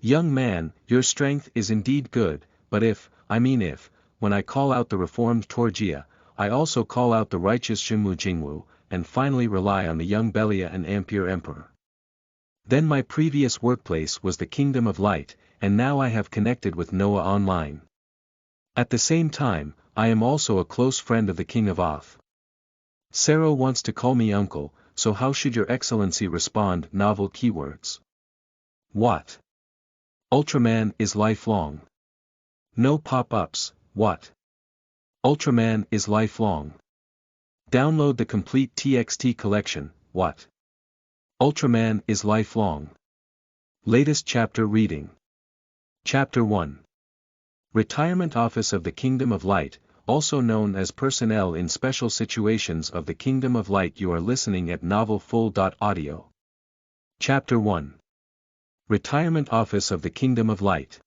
Young man, your strength is indeed good, but if, when I call out the reformed Toregia, I also call out the righteous Zhengmu Jingwu, and finally rely on the young Belia and Ampere Emperor. Then my previous workplace was the Kingdom of Light, and now I have connected with Noah online. At the same time, I am also a close friend of the King of Oth. Cerro wants to call me uncle, so how should Your Excellency respond? Novel keywords. What? Ultraman is lifelong. No pop-ups, what? Ultraman is lifelong. Download the complete TXT collection, what? Ultraman is lifelong. Latest chapter reading. Chapter 1. Retirement Office of the Kingdom of Light, also known as Personnel in Special Situations of the Kingdom of Light. You are listening at novelfull.audio. Chapter 1. Retirement Office of the Kingdom of Light.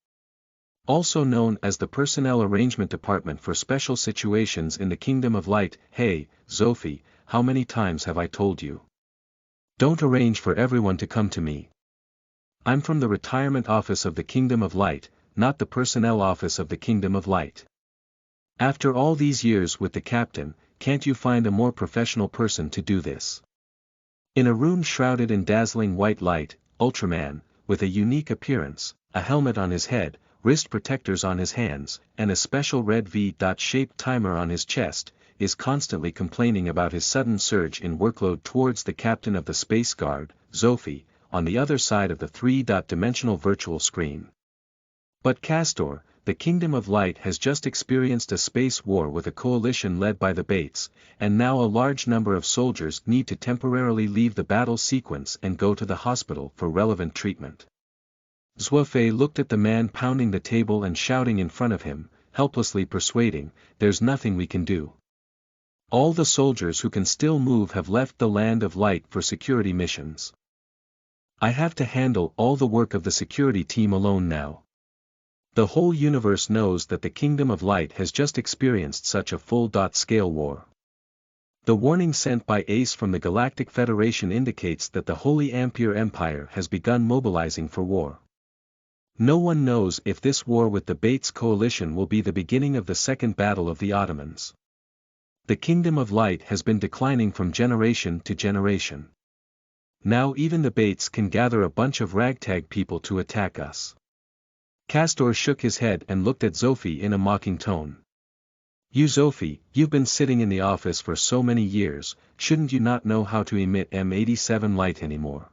Also known as the Personnel Arrangement Department for Special Situations in the Kingdom of Light. Hey, Sophie, how many times have I told you? Don't arrange for everyone to come to me. I'm from the Retirement Office of the Kingdom of Light, not the Personnel Office of the Kingdom of Light. After all these years with the captain, can't you find a more professional person to do this? In a room shrouded in dazzling white light, Ultraman, with a unique appearance, a helmet on his head, wrist protectors on his hands, and a special red V-shaped timer on his chest, is constantly complaining about his sudden surge in workload towards the captain of the Space Guard, Sophie, on the other side of the three-dimensional virtual screen. But Castor, the Kingdom of Light has just experienced a space war with a coalition led by the Bates, and now a large number of soldiers need to temporarily leave the battle sequence and go to the hospital for relevant treatment. Zhuofei looked at the man pounding the table and shouting in front of him, helplessly persuading, "There's nothing we can do. All the soldiers who can still move have left the Land of Light for security missions. I have to handle all the work of the security team alone now." The whole universe knows that the Kingdom of Light has just experienced such a full-scale war. The warning sent by Ace from the Galactic Federation indicates that the Holy Ampere Empire has begun mobilizing for war. No one knows if this war with the Bates coalition will be the beginning of the Second Battle of the Ottomans. The Kingdom of Light has been declining from generation to generation. Now even the Bates can gather a bunch of ragtag people to attack us. Castor shook his head and looked at Sophie in a mocking tone. You Sophie, you've been sitting in the office for so many years, shouldn't you not know how to emit M87 light anymore?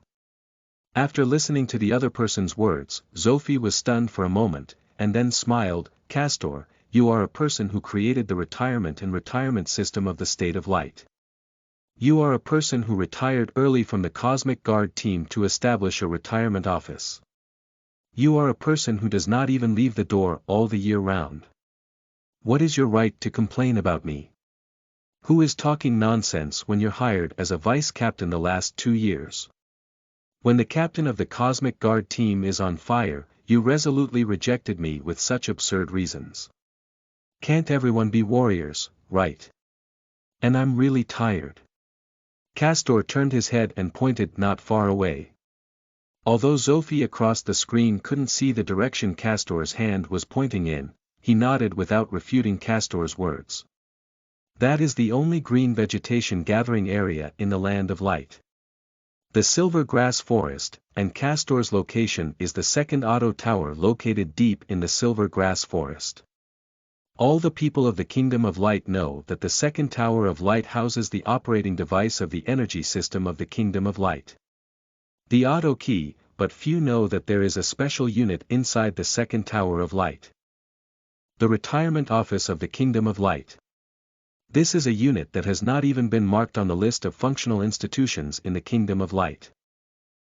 After listening to the other person's words, Sophie was stunned for a moment, and then smiled. Castor, you are a person who created the retirement system of the State of Light. You are a person who retired early from the Cosmic Guard team to establish a retirement office. You are a person who does not even leave the door all the year round. What is your right to complain about me? Who is talking nonsense when you're hired as a vice captain the last 2 years? When the captain of the Cosmic Guard team is on fire, you resolutely rejected me with such absurd reasons. Can't everyone be warriors, right? And I'm really tired. Castor turned his head and pointed not far away. Although Sophie across the screen couldn't see the direction Castor's hand was pointing in, he nodded without refuting Castor's words. That is the only green vegetation gathering area in the Land of Light. The Silver Grass Forest, and Castor's location is the second Otto Tower located deep in the Silver Grass Forest. All the people of the Kingdom of Light know that the second Tower of Light houses the operating device of the energy system of the Kingdom of Light. The Otto key, but few know that there is a special unit inside the second Tower of Light. The Retirement Office of the Kingdom of Light. This is a unit that has not even been marked on the list of functional institutions in the Kingdom of Light.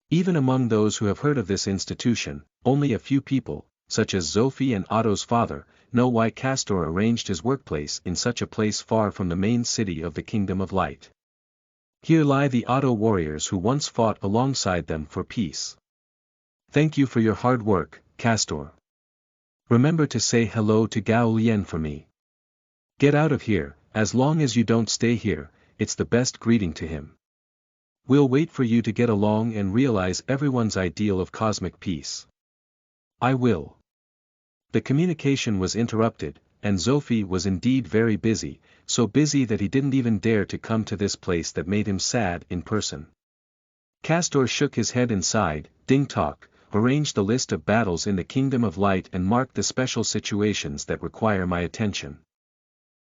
Even among those who have heard of this institution, only a few people, such as Sophie and Otto's father, know why Castor arranged his workplace in such a place far from the main city of the Kingdom of Light. Here lie the Otto warriors who once fought alongside them for peace. Thank you for your hard work, Castor. Remember to say hello to Gao Lian for me. Get out of here, as long as you don't stay here, it's the best greeting to him. We'll wait for you to get along and realize everyone's ideal of cosmic peace. I will. The communication was interrupted, and Zophi was indeed very busy, so busy that he didn't even dare to come to this place that made him sad in person. Castor shook his head and sighed, Ding Tok, arranged the list of battles in the Kingdom of Light and marked the special situations that require my attention.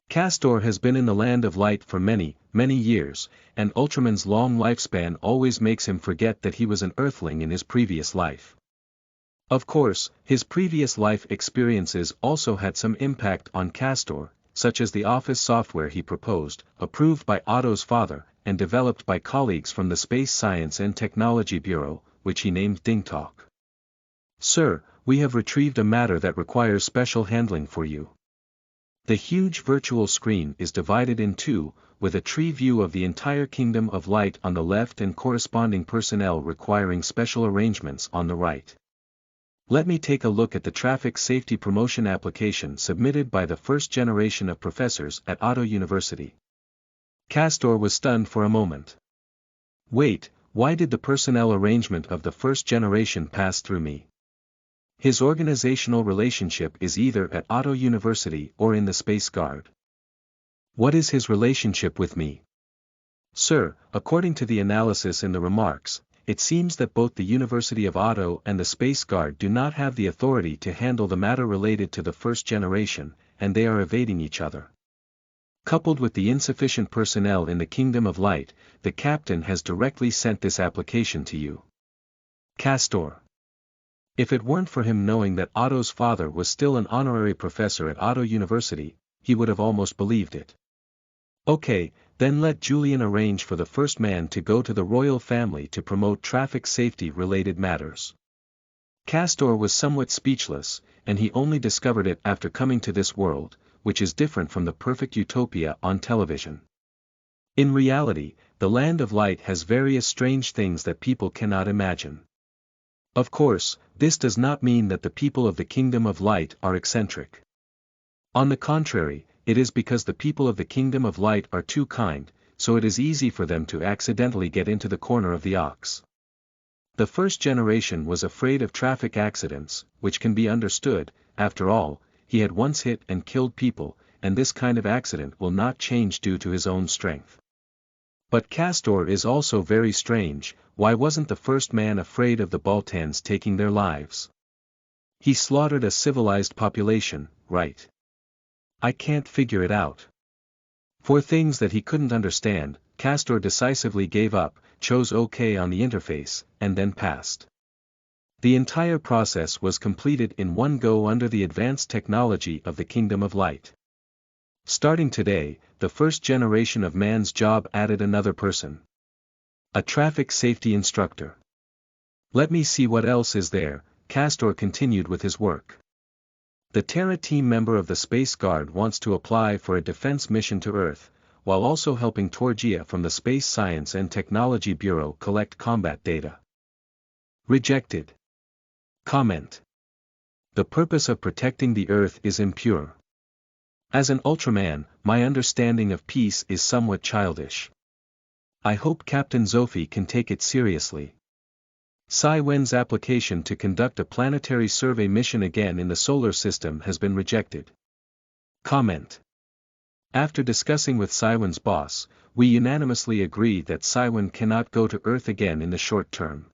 Castor has been in the Land of Light for many, many years, and Ultraman's long lifespan always makes him forget that he was an Earthling in his previous life. Of course, his previous life experiences also had some impact on Castor, such as the office software he proposed, approved by Otto's father, and developed by colleagues from the Space Science and Technology Bureau, which he named Dingtok. Sir, we have retrieved a matter that requires special handling for you. The huge virtual screen is divided in two, with a tree view of the entire Kingdom of Light on the left and corresponding personnel requiring special arrangements on the right. Let me take a look at the traffic safety promotion application submitted by the first generation of professors at Otto University. Castor was stunned for a moment. Wait, why did the personnel arrangement of the first generation pass through me? His organizational relationship is either at Otto University or in the Space Guard. What is his relationship with me? Sir, according to the analysis in the remarks, it seems that both the University of Otto and the Space Guard do not have the authority to handle the matter related to the first generation, and they are evading each other. Coupled with the insufficient personnel in the Kingdom of Light, the captain has directly sent this application to you. Castor. If it weren't for him knowing that Otto's father was still an honorary professor at Otto University, he would have almost believed it. Okay, then let Julian arrange for the first man to go to the royal family to promote traffic safety-related matters. Castor was somewhat speechless, and he only discovered it after coming to this world, which is different from the perfect utopia on television. In reality, the Land of Light has various strange things that people cannot imagine. Of course, this does not mean that the people of the Kingdom of Light are eccentric. On the contrary, it is because the people of the Kingdom of Light are too kind, so it is easy for them to accidentally get into the corner of the ox. The first generation was afraid of traffic accidents, which can be understood. After all, he had once hit and killed people, and this kind of accident will not change due to his own strength. But Castor is also very strange. Why wasn't the first man afraid of the Baltans taking their lives? He slaughtered a civilized population, right? I can't figure it out. For things that he couldn't understand, Castor decisively gave up, chose OK on the interface, and then passed. The entire process was completed in one go under the advanced technology of the Kingdom of Light. Starting today, the first generation of man's job added another person. A traffic safety instructor. Let me see what else is there. Castor continued with his work. The Terra team member of the Space Guard wants to apply for a defense mission to Earth, while also helping Toregia from the Space Science and Technology Bureau collect combat data. Rejected. Comment. The purpose of protecting the Earth is impure. As an Ultraman, my understanding of peace is somewhat childish. I hope Captain Zophi can take it seriously. Sai Wen's application to conduct a planetary survey mission again in the solar system has been rejected. Comment. After discussing with Sai Wen's boss, we unanimously agree that Sai Wen cannot go to Earth again in the short term.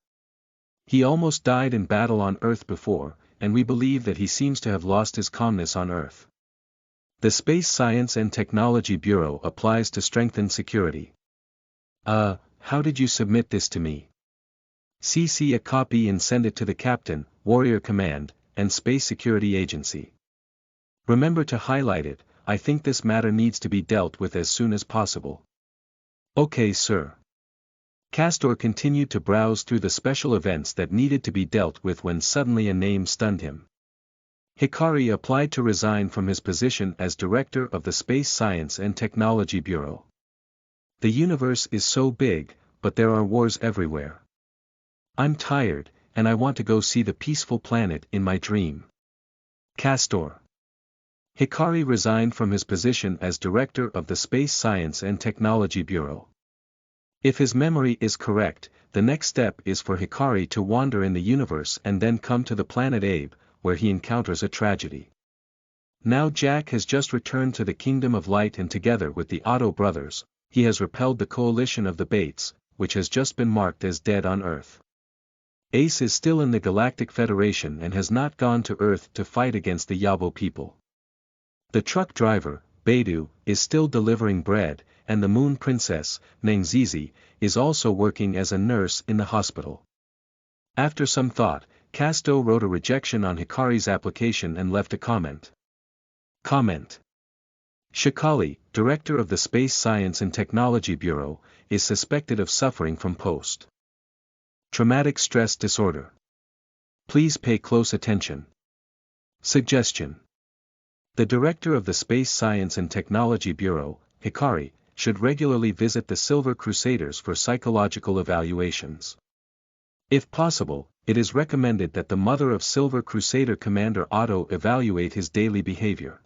He almost died in battle on Earth before, and we believe that he seems to have lost his calmness on Earth. The Space Science and Technology Bureau applies to strengthen security. How did you submit this to me? CC a copy and send it to the Captain, Warrior Command, and Space Security Agency. Remember to highlight it. I think this matter needs to be dealt with as soon as possible. Okay, sir. Castor continued to browse through the special events that needed to be dealt with when suddenly a name stunned him. Hikari applied to resign from his position as director of the Space Science and Technology Bureau. The universe is so big, but there are wars everywhere. I'm tired, and I want to go see the peaceful planet in my dream. Castor. Hikari resigned from his position as director of the Space Science and Technology Bureau. If his memory is correct, the next step is for Hikari to wander in the universe and then come to the planet Abe, where he encounters a tragedy. Now Jack has just returned to the Kingdom of Light, and together with the Otto brothers, he has repelled the coalition of the Bates, which has just been marked as dead on Earth. Ace is still in the Galactic Federation and has not gone to Earth to fight against the Yabo people. The truck driver, Beidou, is still delivering bread, and the Moon Princess, Nangzizi, is also working as a nurse in the hospital. After some thought, Casto wrote a rejection on Hikari's application and left a comment. Comment. Shikali, director of the Space Science and Technology Bureau, is suspected of suffering from post-traumatic stress disorder. Please pay close attention. Suggestion. The director of the Space Science and Technology Bureau, Hikari, should regularly visit the Silver Crusaders for psychological evaluations. If possible, it is recommended that the mother of Silver Crusader Commander Otto evaluate his daily behavior.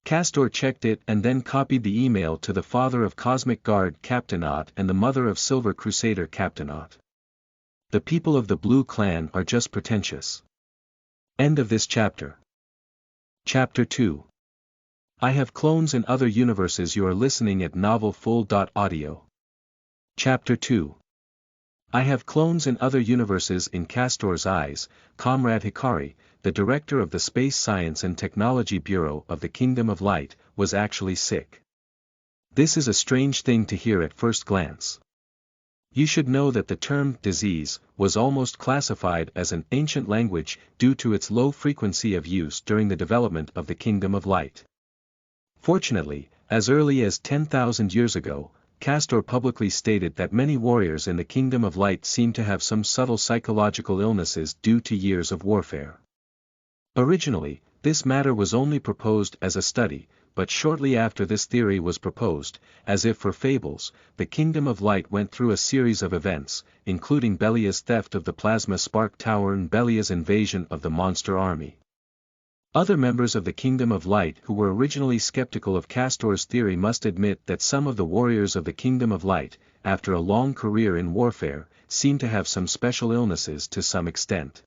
Castor checked it and then copied the email to the father of Cosmic Guard Captain Ott and the mother of Silver Crusader Captain Ott. The people of the Blue Clan are just pretentious. End of this chapter. Chapter 2. I have clones in other universes. You are listening at novelfull.audio. Chapter 2. I have clones in other universes. In Castor's eyes, Comrade Hikari, the director of the Space Science and Technology Bureau of the Kingdom of Light, was actually sick. This is a strange thing to hear at first glance. You should know that the term disease was almost classified as an ancient language due to its low frequency of use during the development of the Kingdom of Light. Fortunately, as early as 10,000 years ago, Castor publicly stated that many warriors in the Kingdom of Light seem to have some subtle psychological illnesses due to years of warfare. Originally, this matter was only proposed as a study, but shortly after this theory was proposed, as if for fables, the Kingdom of Light went through a series of events, including Belia's theft of the Plasma Spark Tower and Belia's invasion of the Monster Army. Other members of the Kingdom of Light who were originally skeptical of Castor's theory must admit that some of the warriors of the Kingdom of Light, after a long career in warfare, seem to have some special illnesses to some extent.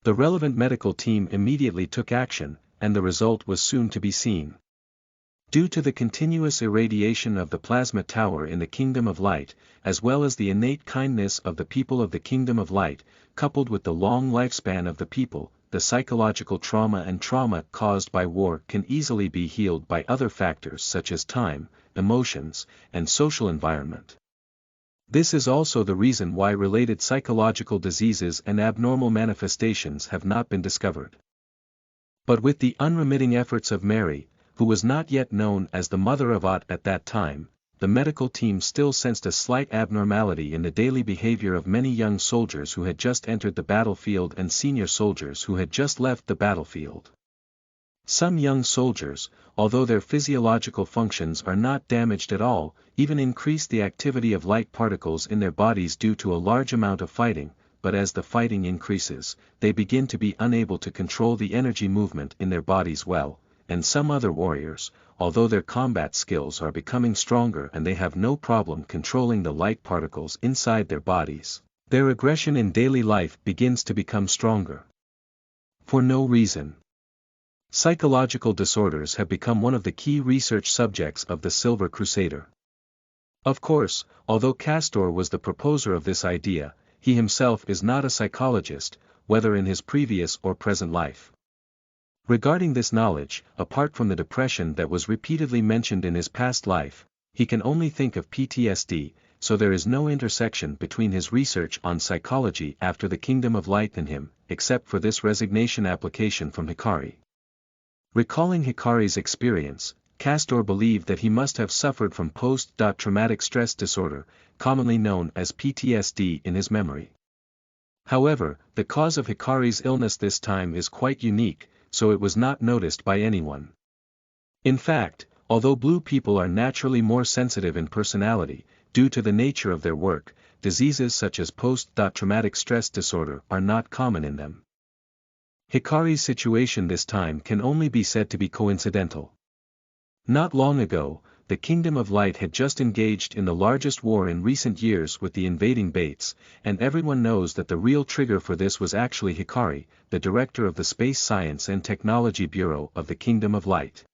The relevant medical team immediately took action, and the result was soon to be seen. Due to the continuous irradiation of the plasma tower in the Kingdom of Light, as well as the innate kindness of the people of the Kingdom of Light, coupled with the long lifespan of the people, the psychological trauma and trauma caused by war can easily be healed by other factors such as time, emotions, and social environment. This is also the reason why related psychological diseases and abnormal manifestations have not been discovered. But with the unremitting efforts of Mary, who was not yet known as the mother of Ott at that time, the medical team still sensed a slight abnormality in the daily behavior of many young soldiers who had just entered the battlefield and senior soldiers who had just left the battlefield. Some young soldiers, although their physiological functions are not damaged at all, even increase the activity of light particles in their bodies due to a large amount of fighting, but as the fighting increases, they begin to be unable to control the energy movement in their bodies well, and some other warriors, although their combat skills are becoming stronger and they have no problem controlling the light particles inside their bodies, their aggression in daily life begins to become stronger. For no reason. Psychological disorders have become one of the key research subjects of the Silver Crusader. Of course, although Castor was the proposer of this idea, he himself is not a psychologist, whether in his previous or present life. Regarding this knowledge, apart from the depression that was repeatedly mentioned in his past life, he can only think of PTSD, so there is no intersection between his research on psychology after the Kingdom of Light and him, except for this resignation application from Hikari. Recalling Hikari's experience, Castor believed that he must have suffered from post-traumatic stress disorder, commonly known as PTSD, in his memory. However, the cause of Hikari's illness this time is quite unique, so it was not noticed by anyone. In fact, although blue people are naturally more sensitive in personality, due to the nature of their work, diseases such as post-traumatic stress disorder are not common in them. Hikari's situation this time can only be said to be coincidental. Not long ago, the Kingdom of Light had just engaged in the largest war in recent years with the invading Bates, and everyone knows that the real trigger for this was actually Hikari, the director of the Space Science and Technology Bureau of the Kingdom of Light.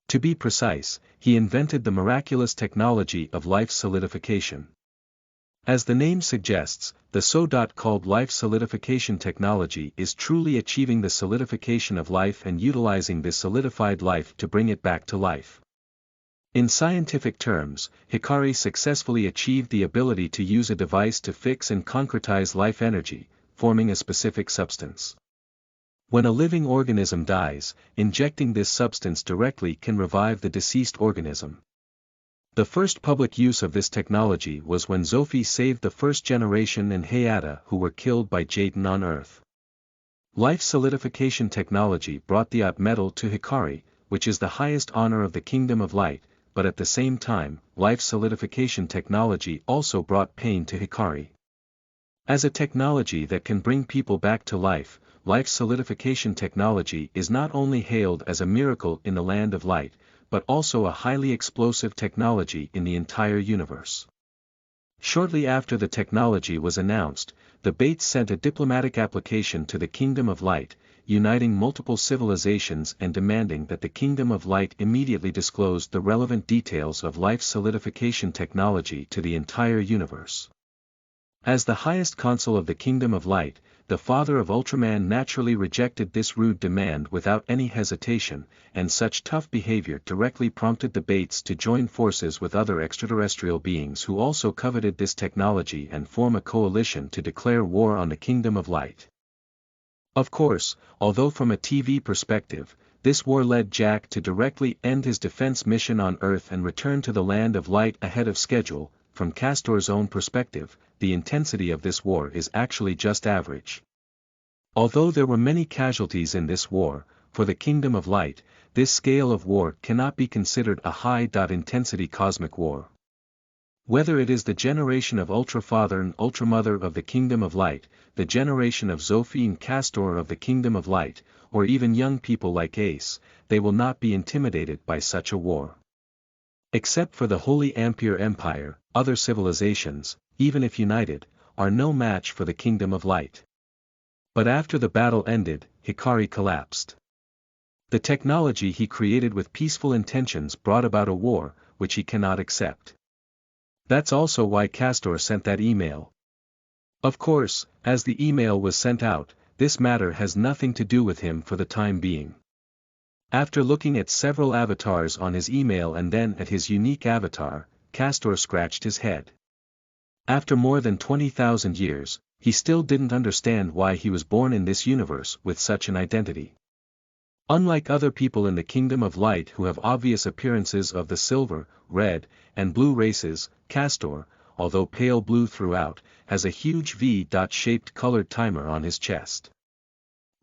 To be precise, he invented the miraculous technology of life solidification. As the name suggests, the so-called life solidification technology is truly achieving the solidification of life and utilizing this solidified life to bring it back to life. In scientific terms, Hikari successfully achieved the ability to use a device to fix and concretize life energy, forming a specific substance. When a living organism dies, injecting this substance directly can revive the deceased organism. The first public use of this technology was when Zophi saved the first generation and Hayata who were killed by Jayden on Earth. Life solidification technology brought the Ott medal to Hikari, which is the highest honor of the Kingdom of Light, but at the same time, life solidification technology also brought pain to Hikari. As a technology that can bring people back to life, life solidification technology is not only hailed as a miracle in the land of light, but also a highly explosive technology in the entire universe. Shortly after the technology was announced, the Bates sent a diplomatic application to the Kingdom of Light, uniting multiple civilizations and demanding that the Kingdom of Light immediately disclose the relevant details of life solidification technology to the entire universe. As the highest consul of the Kingdom of Light, the father of Ultraman naturally rejected this rude demand without any hesitation, and such tough behavior directly prompted the Bates to join forces with other extraterrestrial beings who also coveted this technology and form a coalition to declare war on the Kingdom of Light. Of course, although from a TV perspective, this war led Jack to directly end his defense mission on Earth and return to the Land of Light ahead of schedule, from Castor's own perspective, the intensity of this war is actually just average. Although there were many casualties in this war, for the Kingdom of Light, this scale of war cannot be considered a high-intensity cosmic war. Whether it is the generation of Ultrafather and Ultramother of the Kingdom of Light, the generation of Zophi and Castor of the Kingdom of Light, or even young people like Ace, they will not be intimidated by such a war. Except for the Holy Ampere Empire, other civilizations, even if united, are no match for the Kingdom of Light. But after the battle ended, Hikari collapsed. The technology he created with peaceful intentions brought about a war, which he cannot accept. That's also why Castor sent that email. Of course, as the email was sent out, this matter has nothing to do with him for the time being. After looking at several avatars on his email and then at his unique avatar, Castor scratched his head. After more than 20,000 years, he still didn't understand why he was born in this universe with such an identity. Unlike other people in the Kingdom of Light who have obvious appearances of the silver, red, and blue races, Castor, although pale blue throughout, has a huge V-shaped colored timer on his chest.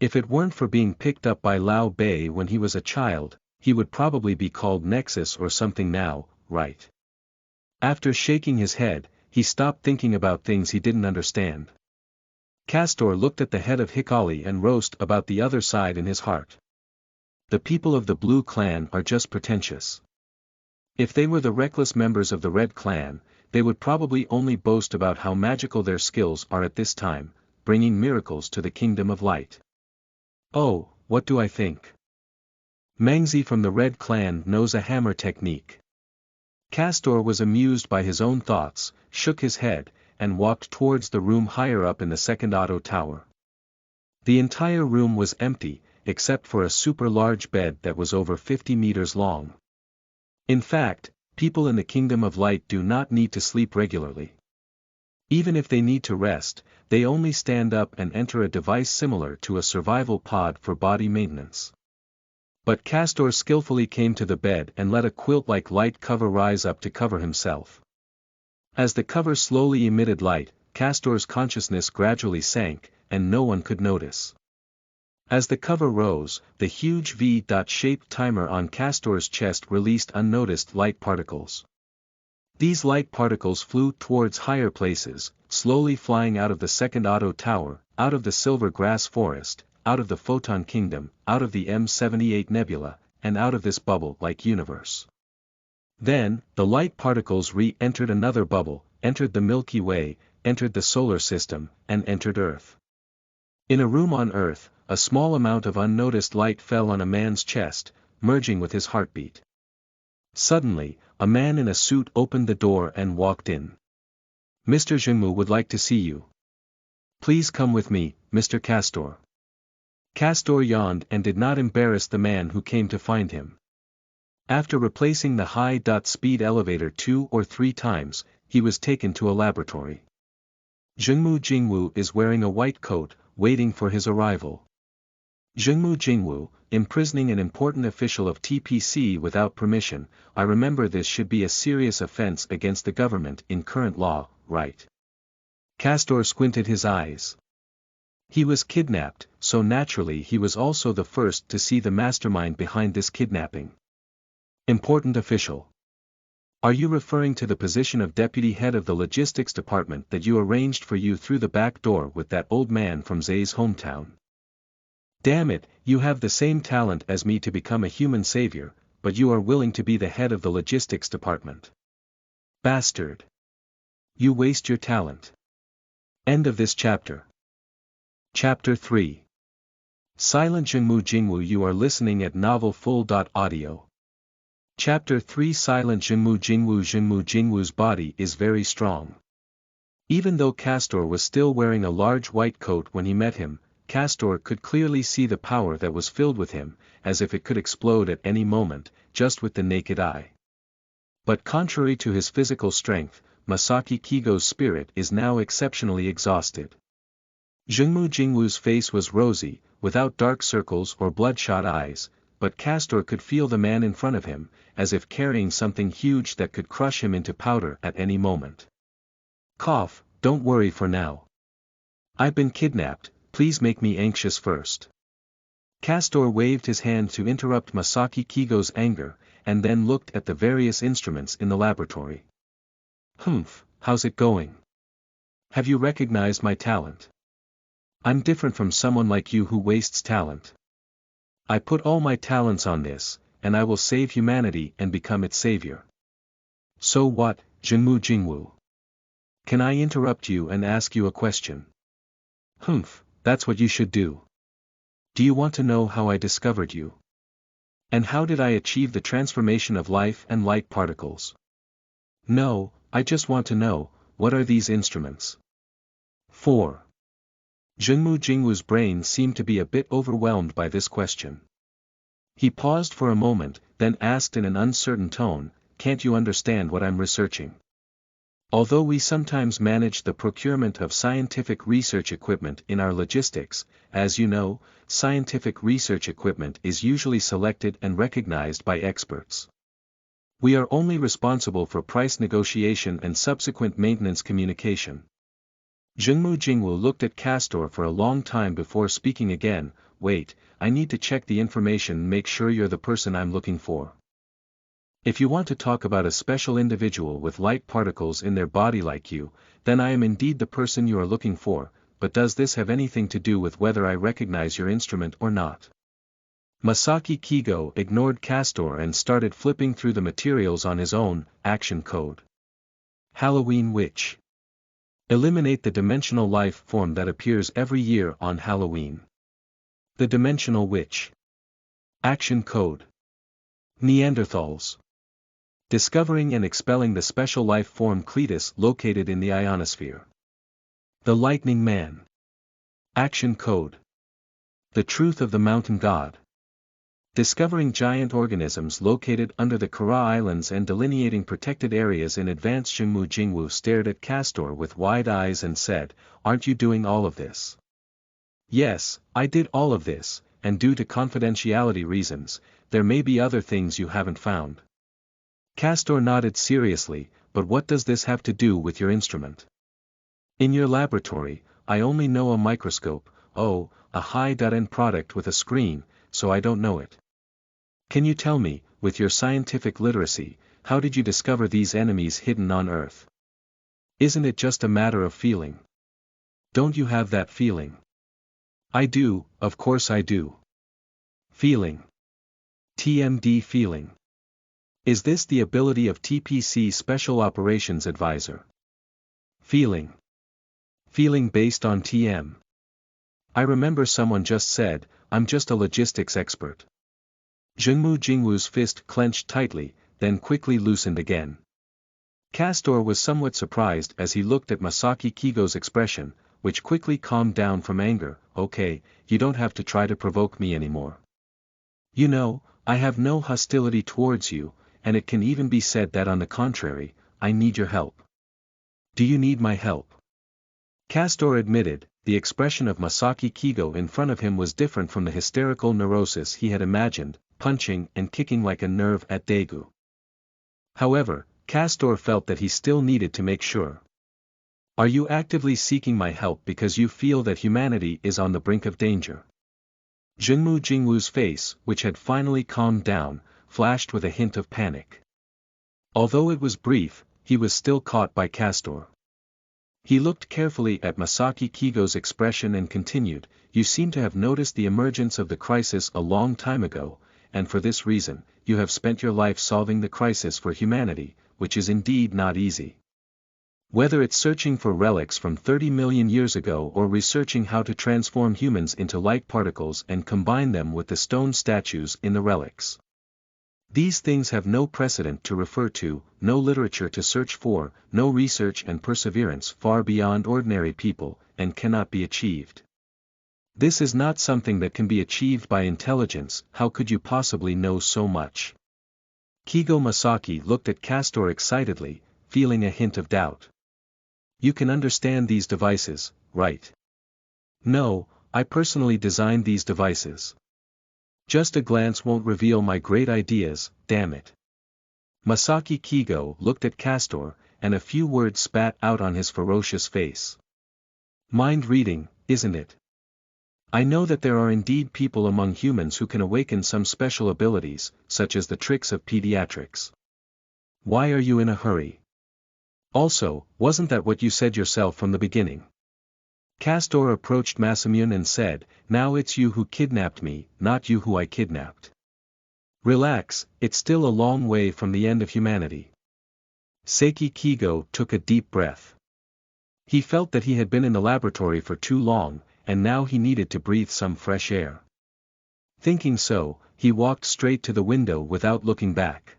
If it weren't for being picked up by Lao Bei when he was a child, he would probably be called Nexus or something now, right? After shaking his head, he stopped thinking about things he didn't understand. Castor looked at the head of Hikari and roast about the other side in his heart. The people of the Blue Clan are just pretentious. If they were the reckless members of the Red Clan, they would probably only boast about how magical their skills are at this time, bringing miracles to the Kingdom of Light. Oh, what do I think? Mengzi from the Red Clan knows a hammer technique. Castor was amused by his own thoughts, shook his head, and walked towards the room higher up in the second Otto tower. The entire room was empty, except for a super-large bed that was over 50 meters long. In fact, people in the Kingdom of Light do not need to sleep regularly. Even if they need to rest, they only stand up and enter a device similar to a survival pod for body maintenance. But Castor skillfully came to the bed and let a quilt-like light cover rise up to cover himself. As the cover slowly emitted light, Castor's consciousness gradually sank, and no one could notice. As the cover rose, the huge V-shaped timer on Castor's chest released unnoticed light particles. These light particles flew towards higher places, slowly flying out of the second Otto tower, out of the silver grass forest, out of the Photon Kingdom, out of the M78 nebula, and out of this bubble-like universe. Then, the light particles re-entered another bubble, entered the Milky Way, entered the solar system, and entered Earth. In a room on Earth, a small amount of unnoticed light fell on a man's chest, merging with his heartbeat. Suddenly, a man in a suit opened the door and walked in. "Mr. Zhengmu would like to see you. Please come with me, Mr. Castor." Castor yawned and did not embarrass the man who came to find him. After replacing the high-speed elevator 2 or 3 times, he was taken to a laboratory. Zhengmu Jingwu is wearing a white coat, waiting for his arrival. Zhengmu Jingwu, imprisoning an important official of TPC without permission. I remember this should be a serious offense against the government in current law, right? Castor squinted his eyes. He was kidnapped, so naturally he was also the first to see the mastermind behind this kidnapping. Important official. Are you referring to the position of deputy head of the logistics department that you arranged for you through the back door with that old man from Zay's hometown? Damn it, you have the same talent as me to become a human savior, but you are willing to be the head of the logistics department. Bastard. You waste your talent. End of this chapter. Chapter 3. Silent Zhengmu Jingwu. You are listening at novelfull.audio. Chapter 3. Silent Zhengmu Jingwu. Zhengmu Jingwu's body is very strong. Even though Castor was still wearing a large white coat when he met him, Castor could clearly see the power that was filled with him, as if it could explode at any moment, just with the naked eye. But contrary to his physical strength, Masaki Kigo's spirit is now exceptionally exhausted. Zhengmu Jingwu's face was rosy, without dark circles or bloodshot eyes, but Castor could feel the man in front of him, as if carrying something huge that could crush him into powder at any moment. Cough, don't worry for now. I've been kidnapped, please make me anxious first. Castor waved his hand to interrupt Masaki Kigo's anger, and then looked at the various instruments in the laboratory. Humph, how's it going? Have you recognized my talent? I'm different from someone like you who wastes talent. I put all my talents on this, and I will save humanity and become its savior. So what, Zhengmu Jingwu? Can I interrupt you and ask you a question? Humph, that's what you should do. Do you want to know how I discovered you? And how did I achieve the transformation of life and light particles? No, I just want to know, what are these instruments? 4. Zhengmu Jingwu's brain seemed to be a bit overwhelmed by this question. He paused for a moment, then asked in an uncertain tone, "Can't you understand what I'm researching?" Although we sometimes manage the procurement of scientific research equipment in our logistics, as you know, scientific research equipment is usually selected and recognized by experts. We are only responsible for price negotiation and subsequent maintenance communication. Zhengmu Jingwu looked at Castor for a long time before speaking again. Wait, I need to check the information and make sure you're the person I'm looking for. If you want to talk about a special individual with light particles in their body like you, then I am indeed the person you are looking for, but does this have anything to do with whether I recognize your instrument or not? Masaki Kigo ignored Castor and started flipping through the materials on his own. Action code. Halloween Witch. Eliminate the dimensional life form that appears every year on Halloween. The Dimensional Witch. Action code. Neanderthals. Discovering and expelling the special life form Cletus located in the ionosphere. The Lightning Man. Action code. The Truth of the Mountain God. Discovering giant organisms located under the Kara Islands and delineating protected areas in advance. Zhengmu Jingwu stared at Castor with wide eyes and said, "Aren't you doing all of this?" "Yes, I did all of this, and due to confidentiality reasons, there may be other things you haven't found." Castor nodded seriously, "But what does this have to do with your instrument?" "In your laboratory, I only know a microscope, a high-end product with a screen, so I don't know it. Can you tell me, with your scientific literacy, how did you discover these enemies hidden on Earth? Isn't it just a matter of feeling? Don't you have that feeling?" "I do, of course I do. Feeling. TMD feeling. Is this the ability of TPC Special Operations Advisor? Feeling. Feeling based on TM. I remember someone just said, I'm just a logistics expert. Zhengmu Jingwu's fist clenched tightly, then quickly loosened again. Castor was somewhat surprised as he looked at Masaki Kigo's expression, which quickly calmed down from anger. Okay, you don't have to try to provoke me anymore. You know, I have no hostility towards you, and it can even be said that on the contrary, I need your help. Do you need my help? Castor admitted, the expression of Masaki Kigo in front of him was different from the hysterical neurosis he had imagined, punching and kicking like a nerve at Daegu. However, Castor felt that he still needed to make sure. Are you actively seeking my help because you feel that humanity is on the brink of danger? Zhengmu Jingwu's face, which had finally calmed down, flashed with a hint of panic. Although it was brief, he was still caught by Castor. He looked carefully at Masaki Kigo's expression and continued, you seem to have noticed the emergence of the crisis a long time ago, and for this reason, you have spent your life solving the crisis for humanity, which is indeed not easy. Whether it's searching for relics from 30 million years ago or researching how to transform humans into light particles and combine them with the stone statues in the relics. These things have no precedent to refer to, no literature to search for, no research and perseverance far beyond ordinary people, and cannot be achieved. This is not something that can be achieved by intelligence. How could you possibly know so much? Kigo Masaki looked at Castor excitedly, feeling a hint of doubt. You can understand these devices, right? No, I personally designed these devices. Just a glance won't reveal my great ideas, damn it. Masaki Kigo looked at Castor, and a few words spat out on his ferocious face. Mind reading, isn't it? I know that there are indeed people among humans who can awaken some special abilities, such as the tricks of pediatrics. Why are you in a hurry? Also, wasn't that what you said yourself from the beginning? Castor approached Masamune and said, now it's you who kidnapped me, not you who I kidnapped. Relax, it's still a long way from the end of humanity. Seiki Kigo took a deep breath. He felt that he had been in the laboratory for too long, and now he needed to breathe some fresh air. Thinking so, he walked straight to the window without looking back.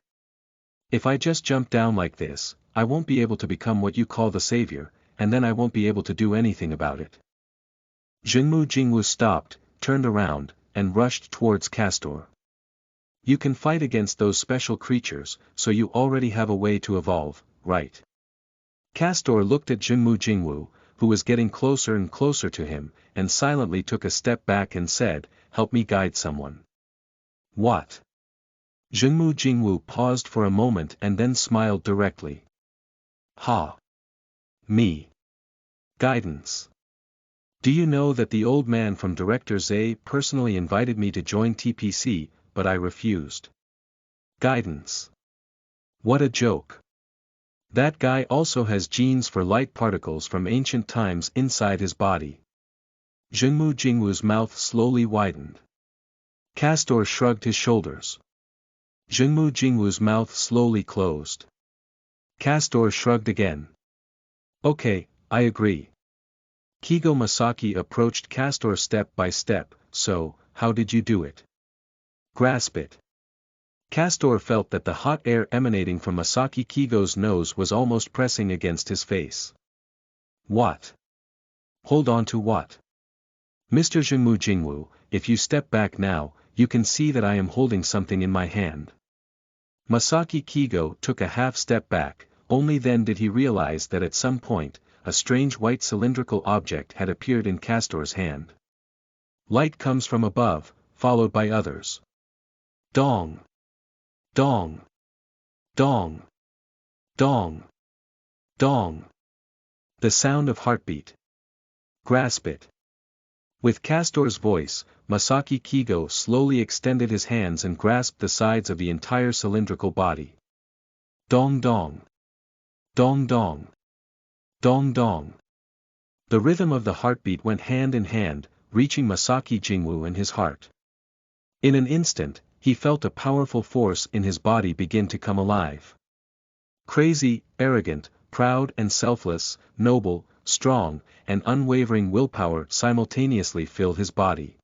If I just jump down like this, I won't be able to become what you call the savior, and then I won't be able to do anything about it. Zhengmu Jingwu stopped, turned around, and rushed towards Castor. You can fight against those special creatures, so you already have a way to evolve, right? Castor looked at Zhengmu Jingwu, who was getting closer and closer to him, and silently took a step back and said, help me guide someone. What? Zhengmu Jingwu paused for a moment and then smiled directly. Ha! Me. Guidance. Do you know that the old man from Director Zay personally invited me to join TPC, but I refused. Guidance. What a joke. That guy also has genes for light particles from ancient times inside his body. Zhengmu Jingwu's mouth slowly widened. Castor shrugged his shoulders. Zhengmu Jingwu's mouth slowly closed. Castor shrugged again. Okay, I agree. Kigo Masaki approached Castor step by step, so, how did you do it? Grasp it. Castor felt that the hot air emanating from Masaki Kigo's nose was almost pressing against his face. What? Hold on to what? Mr. Zhengmu Jingwu, if you step back now, you can see that I am holding something in my hand. Masaki Kigo took a half step back, only then did he realize that at some point, a strange white cylindrical object had appeared in Castor's hand. Light comes from above, followed by others. Dong! Dong! Dong! Dong! Dong! The sound of heartbeat. Grasp it. With Castor's voice, Masaki Kigo slowly extended his hands and grasped the sides of the entire cylindrical body. Dong dong! Dong dong! Dong dong! The rhythm of the heartbeat went hand in hand, reaching Masaki Jingwu in his heart. In an instant, he felt a powerful force in his body begin to come alive. Crazy, arrogant, proud and selfless, noble, strong, and unwavering willpower simultaneously filled his body.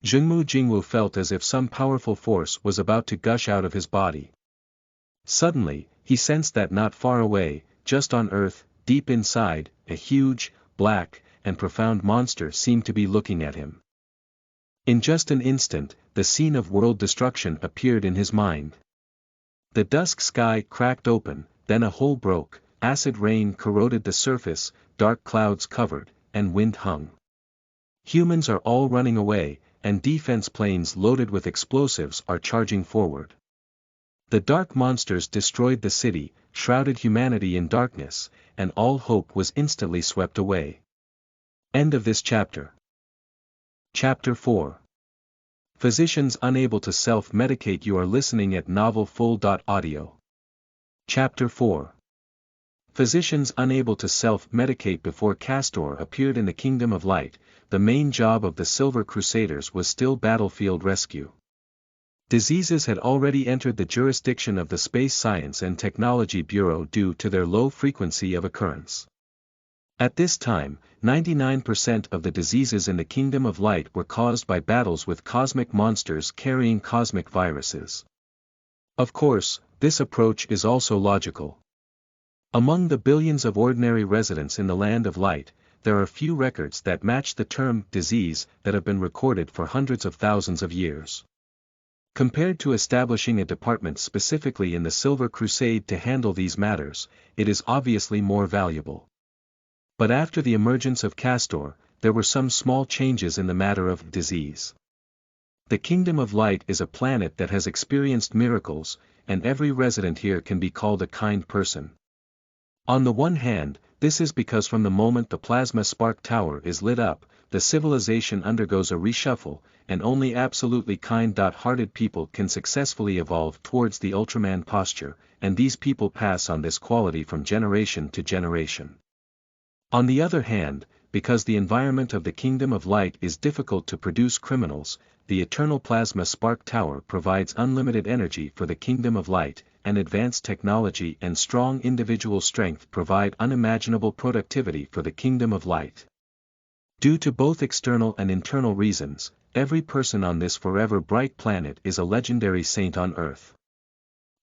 Zhengmu Jingwu felt as if some powerful force was about to gush out of his body. Suddenly, he sensed that not far away, just on earth, deep inside, a huge, black, and profound monster seemed to be looking at him. In just an instant, the scene of world destruction appeared in his mind. The dusk sky cracked open, then a hole broke, acid rain corroded the surface, dark clouds covered, and wind hung. Humans are all running away, and defense planes loaded with explosives are charging forward. The dark monsters destroyed the city, shrouded humanity in darkness, and all hope was instantly swept away. End of this chapter. Chapter 4. Physicians unable to self-medicate. You are listening at novelfull.audio. Chapter 4. Physicians unable to self-medicate. Before Castor appeared in the Kingdom of Light, the main job of the Silver Crusaders was still battlefield rescue. Diseases had already entered the jurisdiction of the Space Science and Technology Bureau due to their low frequency of occurrence. At this time, 99% of the diseases in the Kingdom of Light were caused by battles with cosmic monsters carrying cosmic viruses. Of course, this approach is also logical. Among the billions of ordinary residents in the Land of Light, there are few records that match the term disease that have been recorded for hundreds of thousands of years. Compared to establishing a department specifically in the Silver Crusade to handle these matters, it is obviously more valuable. But after the emergence of Castor, there were some small changes in the matter of disease. The Kingdom of Light is a planet that has experienced miracles, and every resident here can be called a kind person. On the one hand, this is because from the moment the plasma spark tower is lit up, the civilization undergoes a reshuffle, and only absolutely kind-hearted people can successfully evolve towards the Ultraman posture, and these people pass on this quality from generation to generation. On the other hand, because the environment of the Kingdom of Light is difficult to produce criminals, the eternal plasma spark tower provides unlimited energy for the Kingdom of Light, and advanced technology and strong individual strength provide unimaginable productivity for the Kingdom of Light. Due to both external and internal reasons, every person on this forever bright planet is a legendary saint on Earth.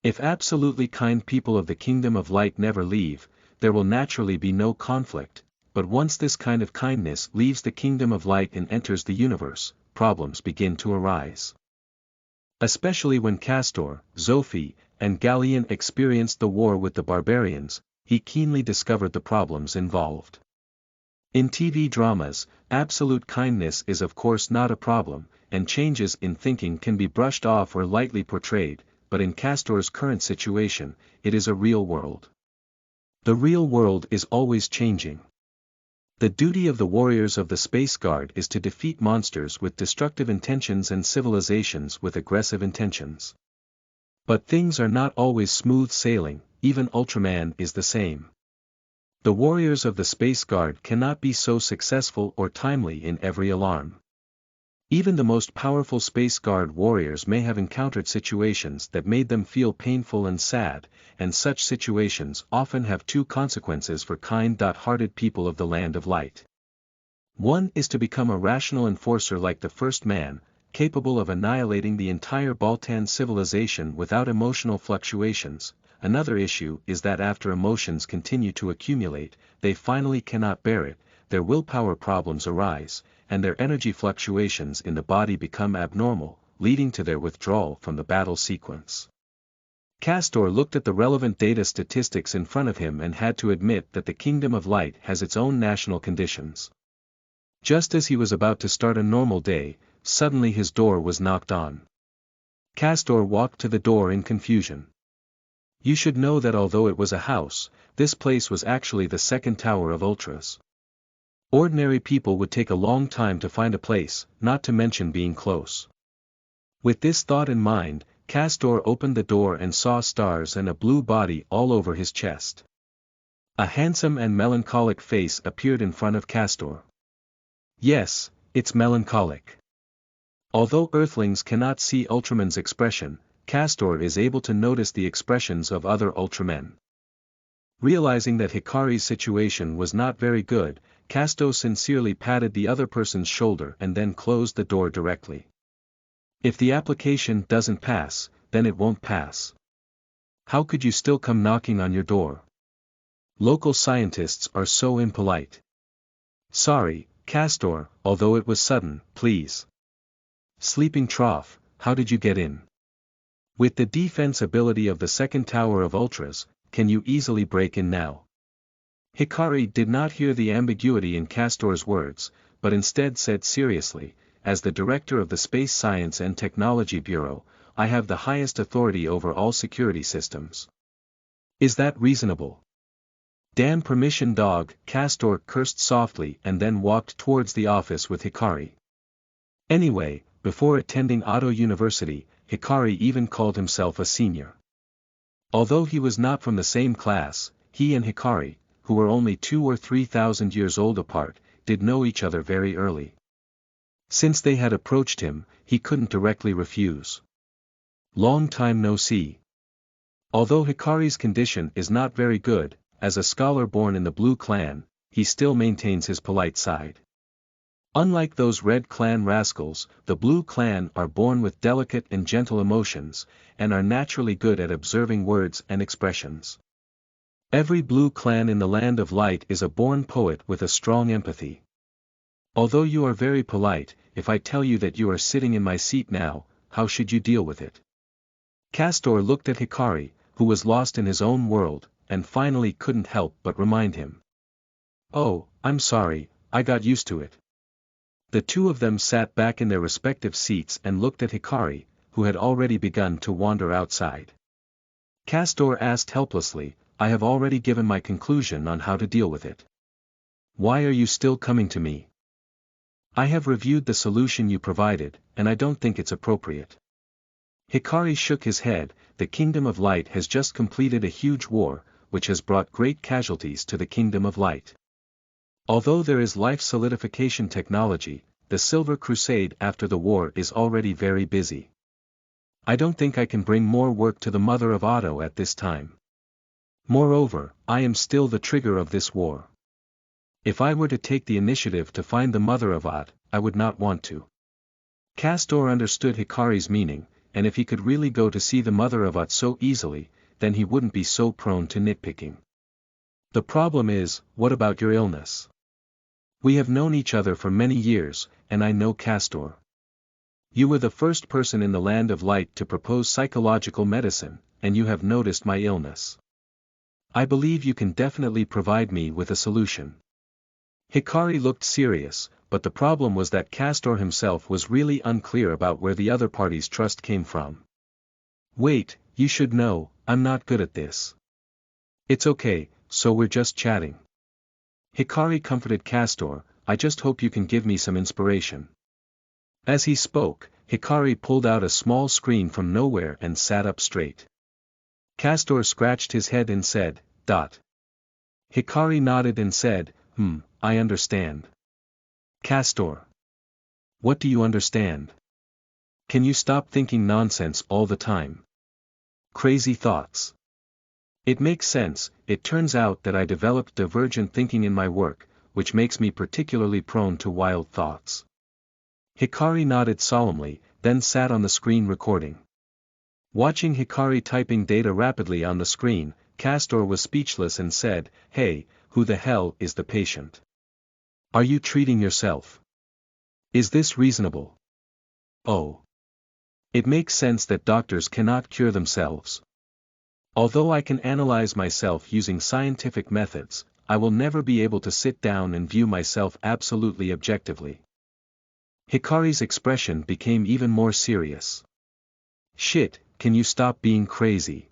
If absolutely kind people of the Kingdom of Light never leave, there will naturally be no conflict, but once this kind of kindness leaves the Kingdom of Light and enters the universe, problems begin to arise. Especially when Castor, Zophi, and Galleon experienced the war with the barbarians, he keenly discovered the problems involved. In TV dramas, absolute kindness is of course not a problem, and changes in thinking can be brushed off or lightly portrayed, but in Castor's current situation, it is a real world. The real world is always changing. The duty of the warriors of the Space Guard is to defeat monsters with destructive intentions and civilizations with aggressive intentions. But things are not always smooth sailing, even Ultraman is the same. The warriors of the Space Guard cannot be so successful or timely in every alarm. Even the most powerful Space Guard warriors may have encountered situations that made them feel painful and sad, and such situations often have two consequences for kind-hearted people of the Land of Light. One is to become a rational enforcer like the first man, capable of annihilating the entire Baltan civilization without emotional fluctuations. Another issue is that after emotions continue to accumulate, they finally cannot bear it, their willpower problems arise, and their energy fluctuations in the body become abnormal, leading to their withdrawal from the battle sequence. Castor looked at the relevant data statistics in front of him and had to admit that the Kingdom of Light has its own national conditions. Just as he was about to start a normal day, suddenly his door was knocked on. Castor walked to the door in confusion. You should know that although it was a house, this place was actually the second tower of Ultras. Ordinary people would take a long time to find a place, not to mention being close. With this thought in mind, Castor opened the door and saw stars and a blue body all over his chest. A handsome and melancholic face appeared in front of Castor. Yes, it's melancholic. Although Earthlings cannot see Ultraman's expression, Castor is able to notice the expressions of other Ultramen. Realizing that Hikari's situation was not very good, Castor sincerely patted the other person's shoulder and then closed the door directly. If the application doesn't pass, then it won't pass. How could you still come knocking on your door? Local scientists are so impolite. Sorry, Castor, although it was sudden, please. Sleeping trough, how did you get in? With the defense ability of the second tower of Ultras, can you easily break in now? Hikari did not hear the ambiguity in Castor's words, but instead said seriously, as the director of the Space Science and Technology Bureau, I have the highest authority over all security systems. Is that reasonable? Damn permission dog, Castor cursed softly and then walked towards the office with Hikari. Anyway, before attending Otto University, Hikari even called himself a senior. Although he was not from the same class, he and Hikari, who were only 2,000 or 3,000 years old apart, did know each other very early. Since they had approached him, he couldn't directly refuse. Long time no see. Although Hikari's condition is not very good, as a scholar born in the Blue Clan, he still maintains his polite side. Unlike those Red Clan rascals, the Blue Clan are born with delicate and gentle emotions, and are naturally good at observing words and expressions. Every Blue Clan in the Land of Light is a born poet with a strong empathy. Although you are very polite, if I tell you that you are sitting in my seat now, how should you deal with it? Castor looked at Hikari, who was lost in his own world, and finally couldn't help but remind him. Oh, I'm sorry, I got used to it. The two of them sat back in their respective seats and looked at Hikari, who had already begun to wander outside. Castor asked helplessly, I have already given my conclusion on how to deal with it. Why are you still coming to me? I have reviewed the solution you provided, and I don't think it's appropriate. Hikari shook his head. The Kingdom of Light has just completed a huge war, which has brought great casualties to the Kingdom of Light. Although there is life solidification technology, the Silver Crusade after the war is already very busy. I don't think I can bring more work to the mother of Otto at this time. Moreover, I am still the trigger of this war. If I were to take the initiative to find the mother of Oth, I would not want to. Castor understood Hikari's meaning, and if he could really go to see the mother of Oth so easily, then he wouldn't be so prone to nitpicking. The problem is, what about your illness? We have known each other for many years, and I know Castor. You were the first person in the Land of Light to propose psychological medicine, and you have noticed my illness. I believe you can definitely provide me with a solution. Hikari looked serious, but the problem was that Castor himself was really unclear about where the other party's trust came from. Wait, you should know, I'm not good at this. It's okay, so we're just chatting. Hikari comforted Castor, I just hope you can give me some inspiration. As he spoke, Hikari pulled out a small screen from nowhere and sat up straight. Castor scratched his head and said, Dot. Hikari nodded and said, I understand. Castor. What do you understand? Can you stop thinking nonsense all the time? Crazy thoughts. It makes sense. It turns out that I developed divergent thinking in my work, which makes me particularly prone to wild thoughts. Hikari nodded solemnly, then sat on the screen recording. Watching Hikari typing data rapidly on the screen, Castor was speechless and said, Hey, who the hell is the patient? Are you treating yourself? Is this reasonable? Oh. It makes sense that doctors cannot cure themselves. Although I can analyze myself using scientific methods, I will never be able to sit down and view myself absolutely objectively. Hikari's expression became even more serious. Shit, can you stop being crazy?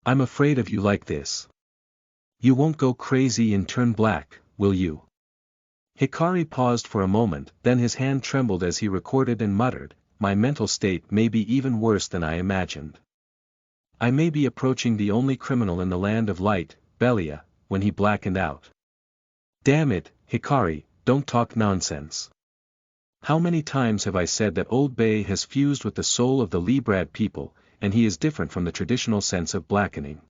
I'm afraid of you like this. You won't go crazy and turn black, will you? Hikari paused for a moment, then his hand trembled as he recorded and muttered, My mental state may be even worse than I imagined. I may be approaching the only criminal in the Land of Light, Belia, when he blackened out. Damn it, Hikari, don't talk nonsense. How many times have I said that Old Bay has fused with the soul of the Librad people, and he is different from the traditional sense of blackening.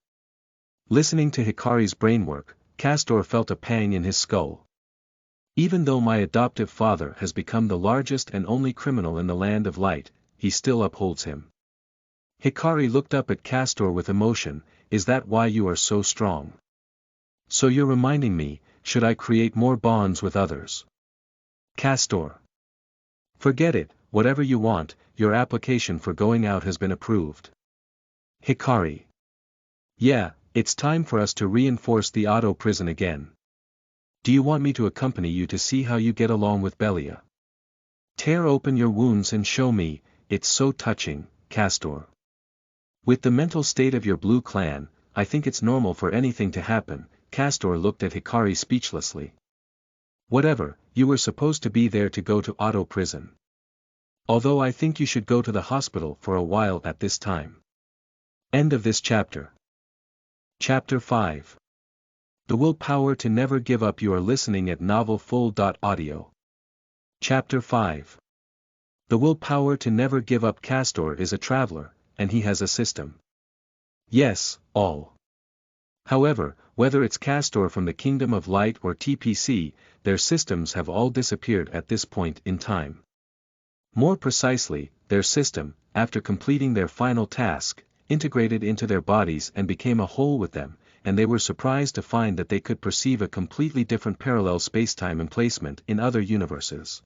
Listening to Hikari's brainwork, Castor felt a pang in his skull. Even though my adoptive father has become the largest and only criminal in the land of light, he still upholds him. Hikari looked up at Castor with emotion. Is that why you are so strong? So you're reminding me, should I create more bonds with others? Castor. Forget it, whatever you want, your application for going out has been approved. Hikari. Yeah, it's time for us to reinforce the Otto prison again. Do you want me to accompany you to see how you get along with Belia? Tear open your wounds and show me, it's so touching, Castor. With the mental state of your blue clan, I think it's normal for anything to happen. Castor looked at Hikari speechlessly. Whatever, you were supposed to be there to go to Otto prison. Although I think you should go to the hospital for a while at this time. End of this chapter. Chapter 5. The Willpower to Never Give Up. You are listening at novelfull.audio. Chapter 5. The willpower to never give up. Castor is a traveler, and he has a system. Yes, all. However, whether it's Castor from the Kingdom of Light or TPC, their systems have all disappeared at this point in time. More precisely, their system, after completing their final task, integrated into their bodies and became a whole with them, and they were surprised to find that they could perceive a completely different parallel spacetime emplacement in other universes.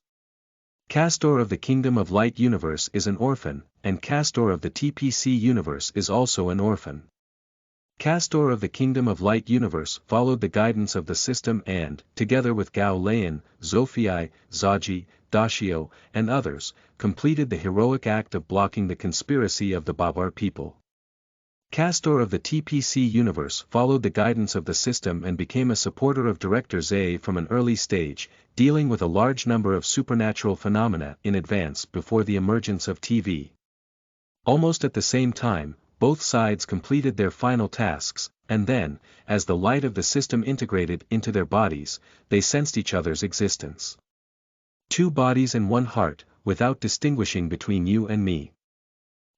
Castor of the Kingdom of Light universe is an orphan, and Castor of the TPC universe is also an orphan. Castor of the Kingdom of Light universe followed the guidance of the system and, together with Gao Leian, Zofii, Zaji, Dashio, and others, completed the heroic act of blocking the conspiracy of the Babar people. Castor of the TPC universe followed the guidance of the system and became a supporter of Director Zay from an early stage, dealing with a large number of supernatural phenomena in advance before the emergence of TV. Almost at the same time, both sides completed their final tasks, and then, as the light of the system integrated into their bodies, they sensed each other's existence. Two bodies and one heart, without distinguishing between you and me.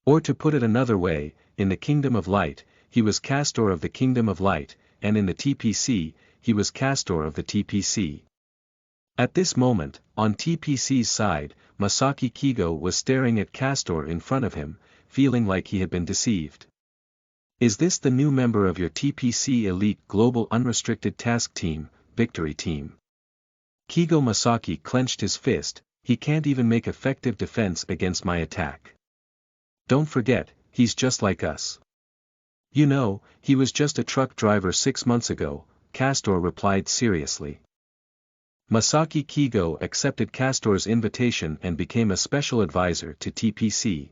Or to put it another way, in the Kingdom of Light, he was Castor of the Kingdom of Light, and in the TPC, he was Castor of the TPC. At this moment, on TPC's side, Masaki Kigo was staring at Castor in front of him, feeling like he had been deceived. Is this the new member of your TPC Elite Global Unrestricted Task Team, Victory Team? Kigo Masaki clenched his fist. He can't even make effective defense against my attack. Don't forget, he's just like us. You know, he was just a truck driver 6 months ago, Castor replied seriously. Masaki Kigo accepted Castor's invitation and became a special advisor to TPC.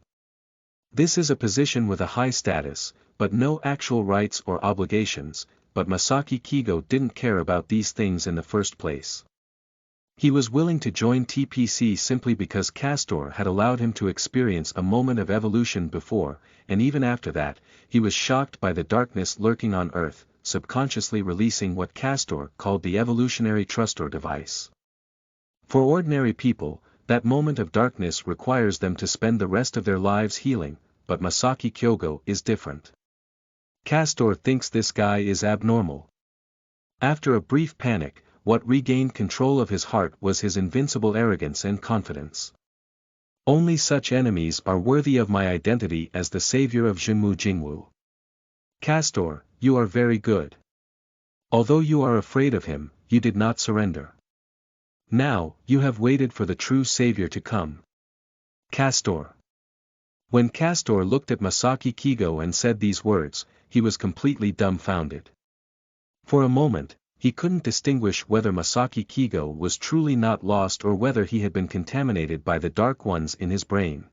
This is a position with a high status, but no actual rights or obligations, but Masaki Kigo didn't care about these things in the first place. He was willing to join TPC simply because Castor had allowed him to experience a moment of evolution before, and even after that, he was shocked by the darkness lurking on Earth, subconsciously releasing what Castor called the evolutionary trustor device. For ordinary people, that moment of darkness requires them to spend the rest of their lives healing, but Masaki Kyogo is different. Castor thinks this guy is abnormal. After a brief panic, what regained control of his heart was his invincible arrogance and confidence. Only such enemies are worthy of my identity as the savior of Zhengmu Jingwu. Castor, you are very good. Although you are afraid of him, you did not surrender. Now, you have waited for the true savior to come. Castor. When Castor looked at Masaki Kigo and said these words, he was completely dumbfounded. For a moment, he couldn't distinguish whether Masaki Kigo was truly not lost or whether he had been contaminated by the dark ones in his brain.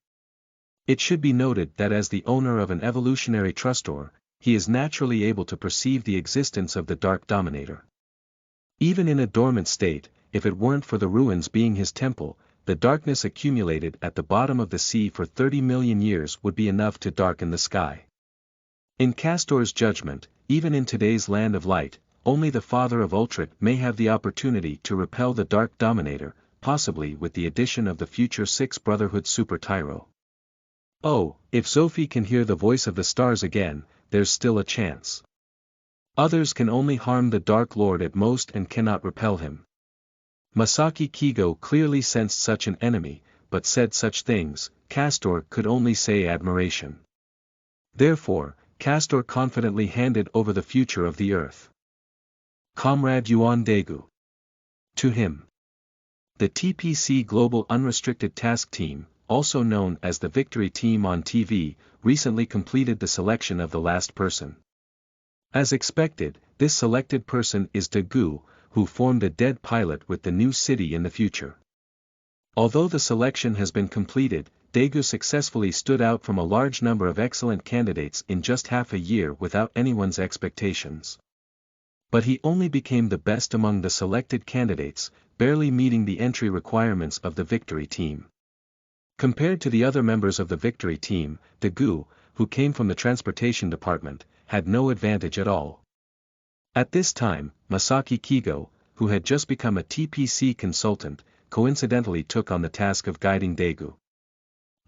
It should be noted that as the owner of an evolutionary trustor, he is naturally able to perceive the existence of the Dark Dominator. Even in a dormant state, if it weren't for the ruins being his temple, the darkness accumulated at the bottom of the sea for 30 million years would be enough to darken the sky. In Castor's judgment, even in today's land of light, only the father of Ultrat may have the opportunity to repel the Dark Dominator, possibly with the addition of the future 6 Brotherhood Super Tyro. Oh, if Zophie can hear the voice of the stars again, there's still a chance. Others can only harm the Dark Lord at most and cannot repel him. Masaki Kigo clearly sensed such an enemy, but said such things, Castor could only say admiration. Therefore, Castor confidently handed over the future of the Earth. Comrade Yuan Daegu. To him. The TPC Global Unrestricted Task Team, also known as the Victory Team on TV, recently completed the selection of the last person. As expected, this selected person is Daegu, who formed a dead pilot with the new city in the future. Although the selection has been completed, Daegu successfully stood out from a large number of excellent candidates in just half a year without anyone's expectations. But he only became the best among the selected candidates, barely meeting the entry requirements of the Victory Team. Compared to the other members of the Victory Team, Daegu, who came from the Transportation Department, had no advantage at all. At this time, Masaki Kigo, who had just become a TPC consultant, coincidentally took on the task of guiding Daegu.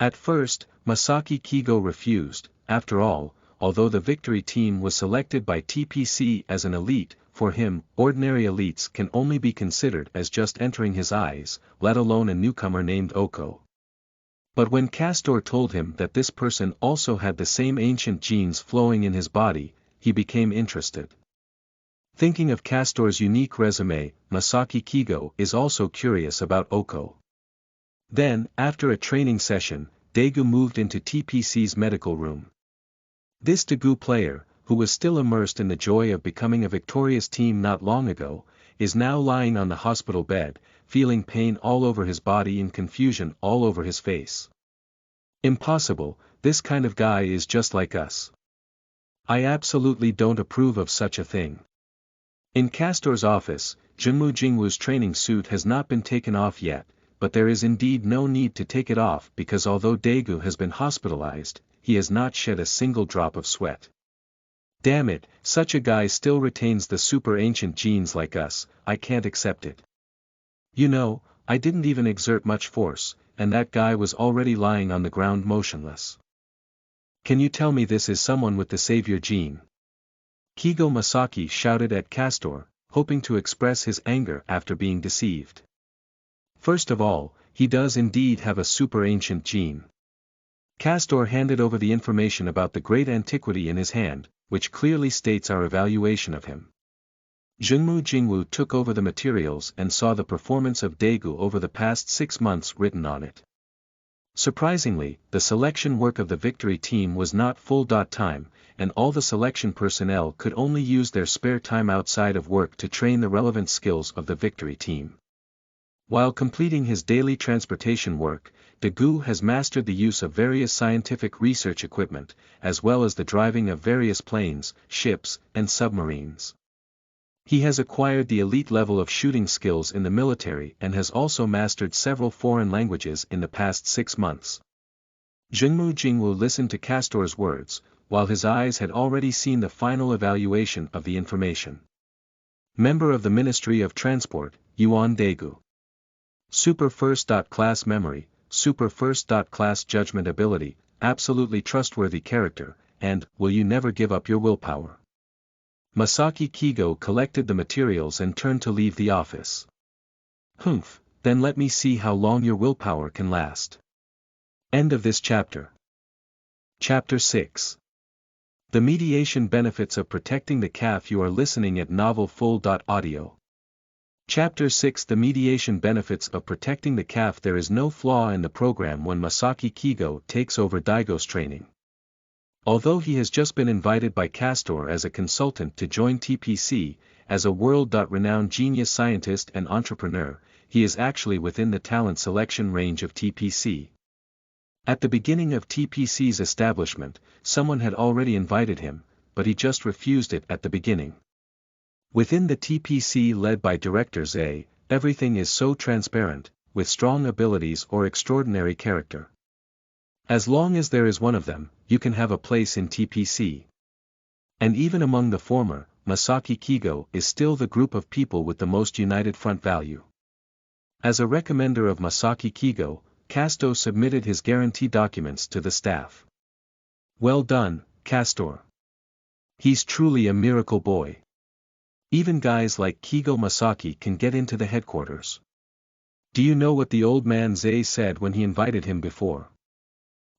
At first, Masaki Kigo refused. After all, although the Victory Team was selected by TPC as an elite, for him, ordinary elites can only be considered as just entering his eyes, let alone a newcomer named Oko. But when Castor told him that this person also had the same ancient genes flowing in his body, he became interested. Thinking of Castor's unique resume, Masaki Kigo is also curious about Oko. Then, after a training session, Daegu moved into TPC's medical room. This Daegu player, who was still immersed in the joy of becoming a victorious team not long ago, is now lying on the hospital bed, feeling pain all over his body and confusion all over his face. Impossible, this kind of guy is just like us. I absolutely don't approve of such a thing. In Castor's office, Zhengmu Jingwu's training suit has not been taken off yet, but there is indeed no need to take it off because although Daegu has been hospitalized, he has not shed a single drop of sweat. Damn it, such a guy still retains the super ancient genes like us, I can't accept it. You know, I didn't even exert much force, and that guy was already lying on the ground motionless. Can you tell me this is someone with the savior gene? Kigo Masaki shouted at Castor, hoping to express his anger after being deceived. First of all, he does indeed have a super ancient gene. Castor handed over the information about the great antiquity in his hand, which clearly states our evaluation of him. Zhengmu Jingwu took over the materials and saw the performance of Daegu over the past 6 months written on it. Surprisingly, the selection work of the Victory Team was not full-time, and all the selection personnel could only use their spare time outside of work to train the relevant skills of the Victory Team. While completing his daily transportation work, Daegu has mastered the use of various scientific research equipment, as well as the driving of various planes, ships, and submarines. He has acquired the elite level of shooting skills in the military and has also mastered several foreign languages in the past 6 months. Zhengmu Jingwu listened to Castor's words, while his eyes had already seen the final evaluation of the information. Member of the Ministry of Transport, Yuan Daegu. Super First-Class Memory, Super First-Class Judgment Ability, absolutely trustworthy character, and, will you never give up your willpower? Masaki Kigo collected the materials and turned to leave the office. Humph, then let me see how long your willpower can last. End of this chapter. Chapter 6. The Mediation Benefits of Protecting the Calf. You are listening at novelfull.audio. Chapter 6. The Mediation Benefits of Protecting the Calf. There is no flaw in the program when Masaki Kigo takes over Daigo's training. Although he has just been invited by Castor as a consultant to join TPC, as a world-renowned genius scientist and entrepreneur, he is actually within the talent selection range of TPC. At the beginning of TPC's establishment, someone had already invited him, but he just refused it at the beginning. Within the TPC led by Director Zay, everything is so transparent, with strong abilities or extraordinary character. As long as there is one of them, you can have a place in TPC. And even among the former, Masaki Kigo is still the group of people with the most united front value. As a recommender of Masaki Kigo, Castor submitted his guarantee documents to the staff. Well done, Castor. He's truly a miracle boy. Even guys like Kigo Masaki can get into the headquarters. Do you know what the old man Zay said when he invited him before?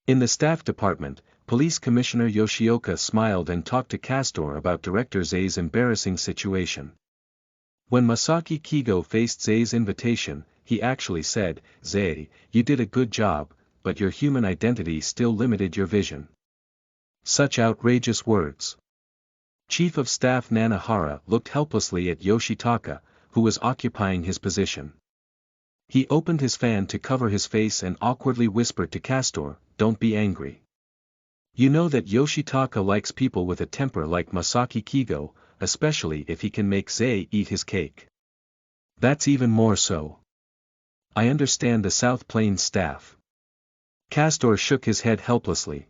In the staff department, Police Commissioner Yoshioka smiled and talked to Castor about Director Zay's embarrassing situation. When Masaki Kigo faced Zay's invitation, he actually said, "Zay, you did a good job, but your human identity still limited your vision." Such outrageous words. Chief of Staff Nanahara looked helplessly at Yoshitaka, who was occupying his position. He opened his fan to cover his face and awkwardly whispered to Castor, "Don't be angry. You know that Yoshitaka likes people with a temper like Masaki Kigo, especially if he can make Zay eat his cake. That's even more so. I understand the South Plains staff." Castor shook his head helplessly.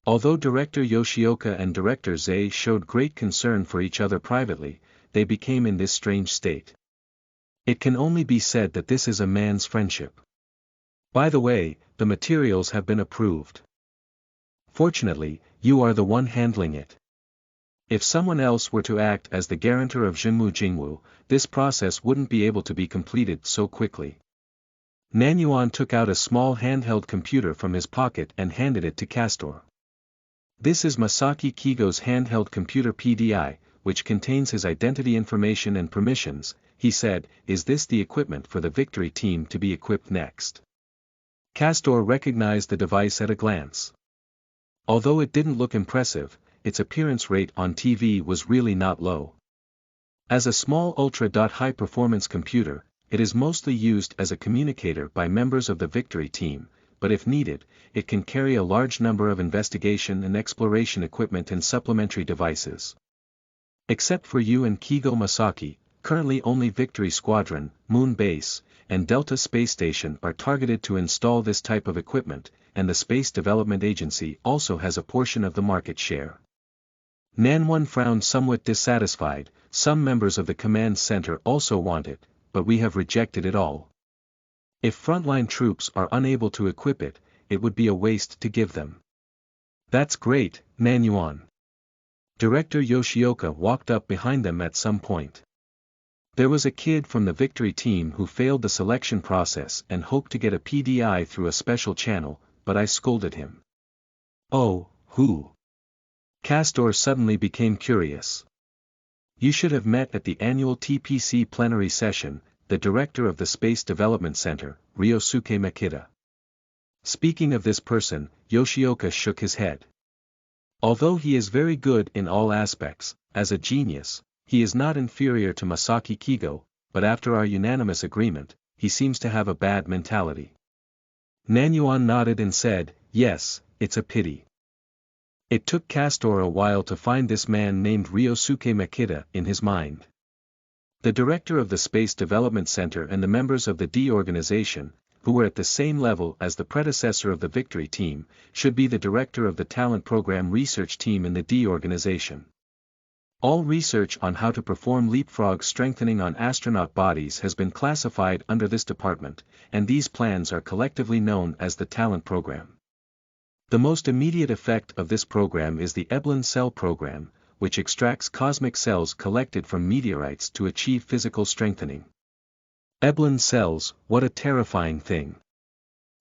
Although Director Yoshioka and Director Zay showed great concern for each other privately, they became in this strange state. It can only be said that this is a man's friendship. By the way, the materials have been approved. Fortunately, you are the one handling it. If someone else were to act as the guarantor of Zhengmu Jingwu, this process wouldn't be able to be completed so quickly. Nanyuan took out a small handheld computer from his pocket and handed it to Castor. This is Masaki Kigo's handheld computer PDI, which contains his identity information and permissions, he said. Is this the equipment for the victory team to be equipped next? Castor recognized the device at a glance. Although it didn't look impressive, its appearance rate on TV was really not low. As a small ultra-high-performance computer, it is mostly used as a communicator by members of the victory team, but if needed, it can carry a large number of investigation and exploration equipment and supplementary devices. Except for you and Kigo Masaki, currently only Victory Squadron, Moon Base, and Delta Space Station are targeted to install this type of equipment, and the Space Development Agency also has a portion of the market share. Nanwon frowned somewhat dissatisfied. Some members of the command center also want it, but we have rejected it all. If frontline troops are unable to equip it, it would be a waste to give them. That's great, Nanyuan. Director Yoshioka walked up behind them at some point. There was a kid from the victory team who failed the selection process and hoped to get a PDI through a special channel, but I scolded him. Oh, who? Castor suddenly became curious. You should have met at the annual TPC plenary session, the director of the Space Development Center, Ryosuke Makita. Speaking of this person, Yoshioka shook his head. Although he is very good in all aspects, as a genius, he is not inferior to Masaki Kigo, but after our unanimous agreement, he seems to have a bad mentality. Nanyuan nodded and said, "Yes, it's a pity." It took Castor a while to find this man named Ryosuke Makita in his mind. The director of the Space Development Center and the members of the D organization, who were at the same level as the predecessor of the Victory Team, should be the director of the Talent Program Research Team in the D organization. All research on how to perform leapfrog strengthening on astronaut bodies has been classified under this department, and these plans are collectively known as the Talent Program. The most immediate effect of this program is the Eblon cell program, which extracts cosmic cells collected from meteorites to achieve physical strengthening. Eblon cells, what a terrifying thing.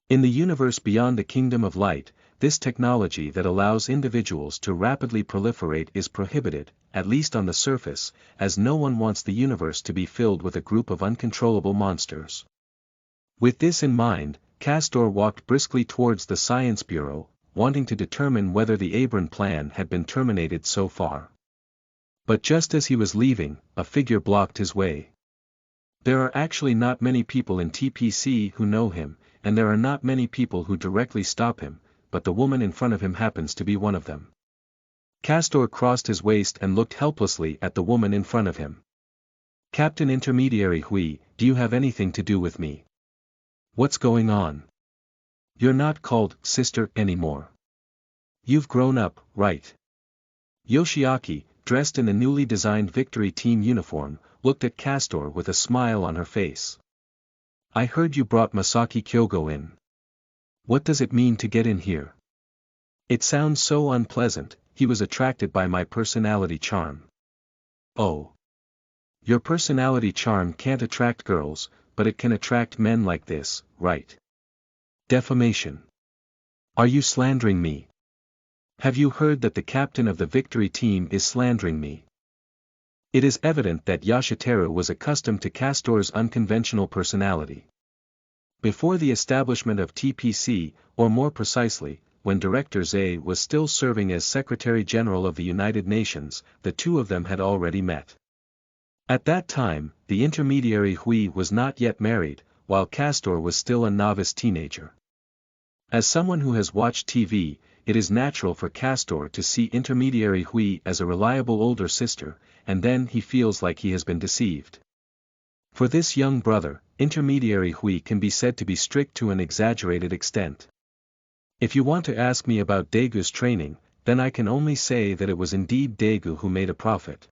In the universe beyond the Kingdom of Light, this technology that allows individuals to rapidly proliferate is prohibited, at least on the surface, as no one wants the universe to be filled with a group of uncontrollable monsters. With this in mind, Castor walked briskly towards the Science Bureau, wanting to determine whether the Eblon plan had been terminated so far. But just as he was leaving, a figure blocked his way. There are actually not many people in TPC who know him, and there are not many people who directly stop him, but the woman in front of him happens to be one of them. Castor crossed his waist and looked helplessly at the woman in front of him. "Captain Intermediary Hui, do you have anything to do with me? What's going on? You're not called sister anymore. You've grown up, right?" Yoshiaki, dressed in the newly designed Victory Team uniform, looked at Castor with a smile on her face. I heard you brought Masaki Kyogo in. What does it mean to get in here? It sounds so unpleasant. He was attracted by my personality charm. Oh. Your personality charm can't attract girls, but it can attract men like this, right? Defamation. Are you slandering me? Have you heard that the captain of the victory team is slandering me? It is evident that Yashiteru was accustomed to Castor's unconventional personality. Before the establishment of TPC, or more precisely, when Director Zay was still serving as Secretary General of the United Nations, the two of them had already met. At that time, the intermediary Hui was not yet married, while Castor was still a novice teenager. As someone who has watched TV, it is natural for Castor to see intermediary Hui as a reliable older sister, and then he feels like he has been deceived. For this young brother, intermediary Hui can be said to be strict to an exaggerated extent. If you want to ask me about Daegu's training, then I can only say that it was indeed Daegu who made a profit.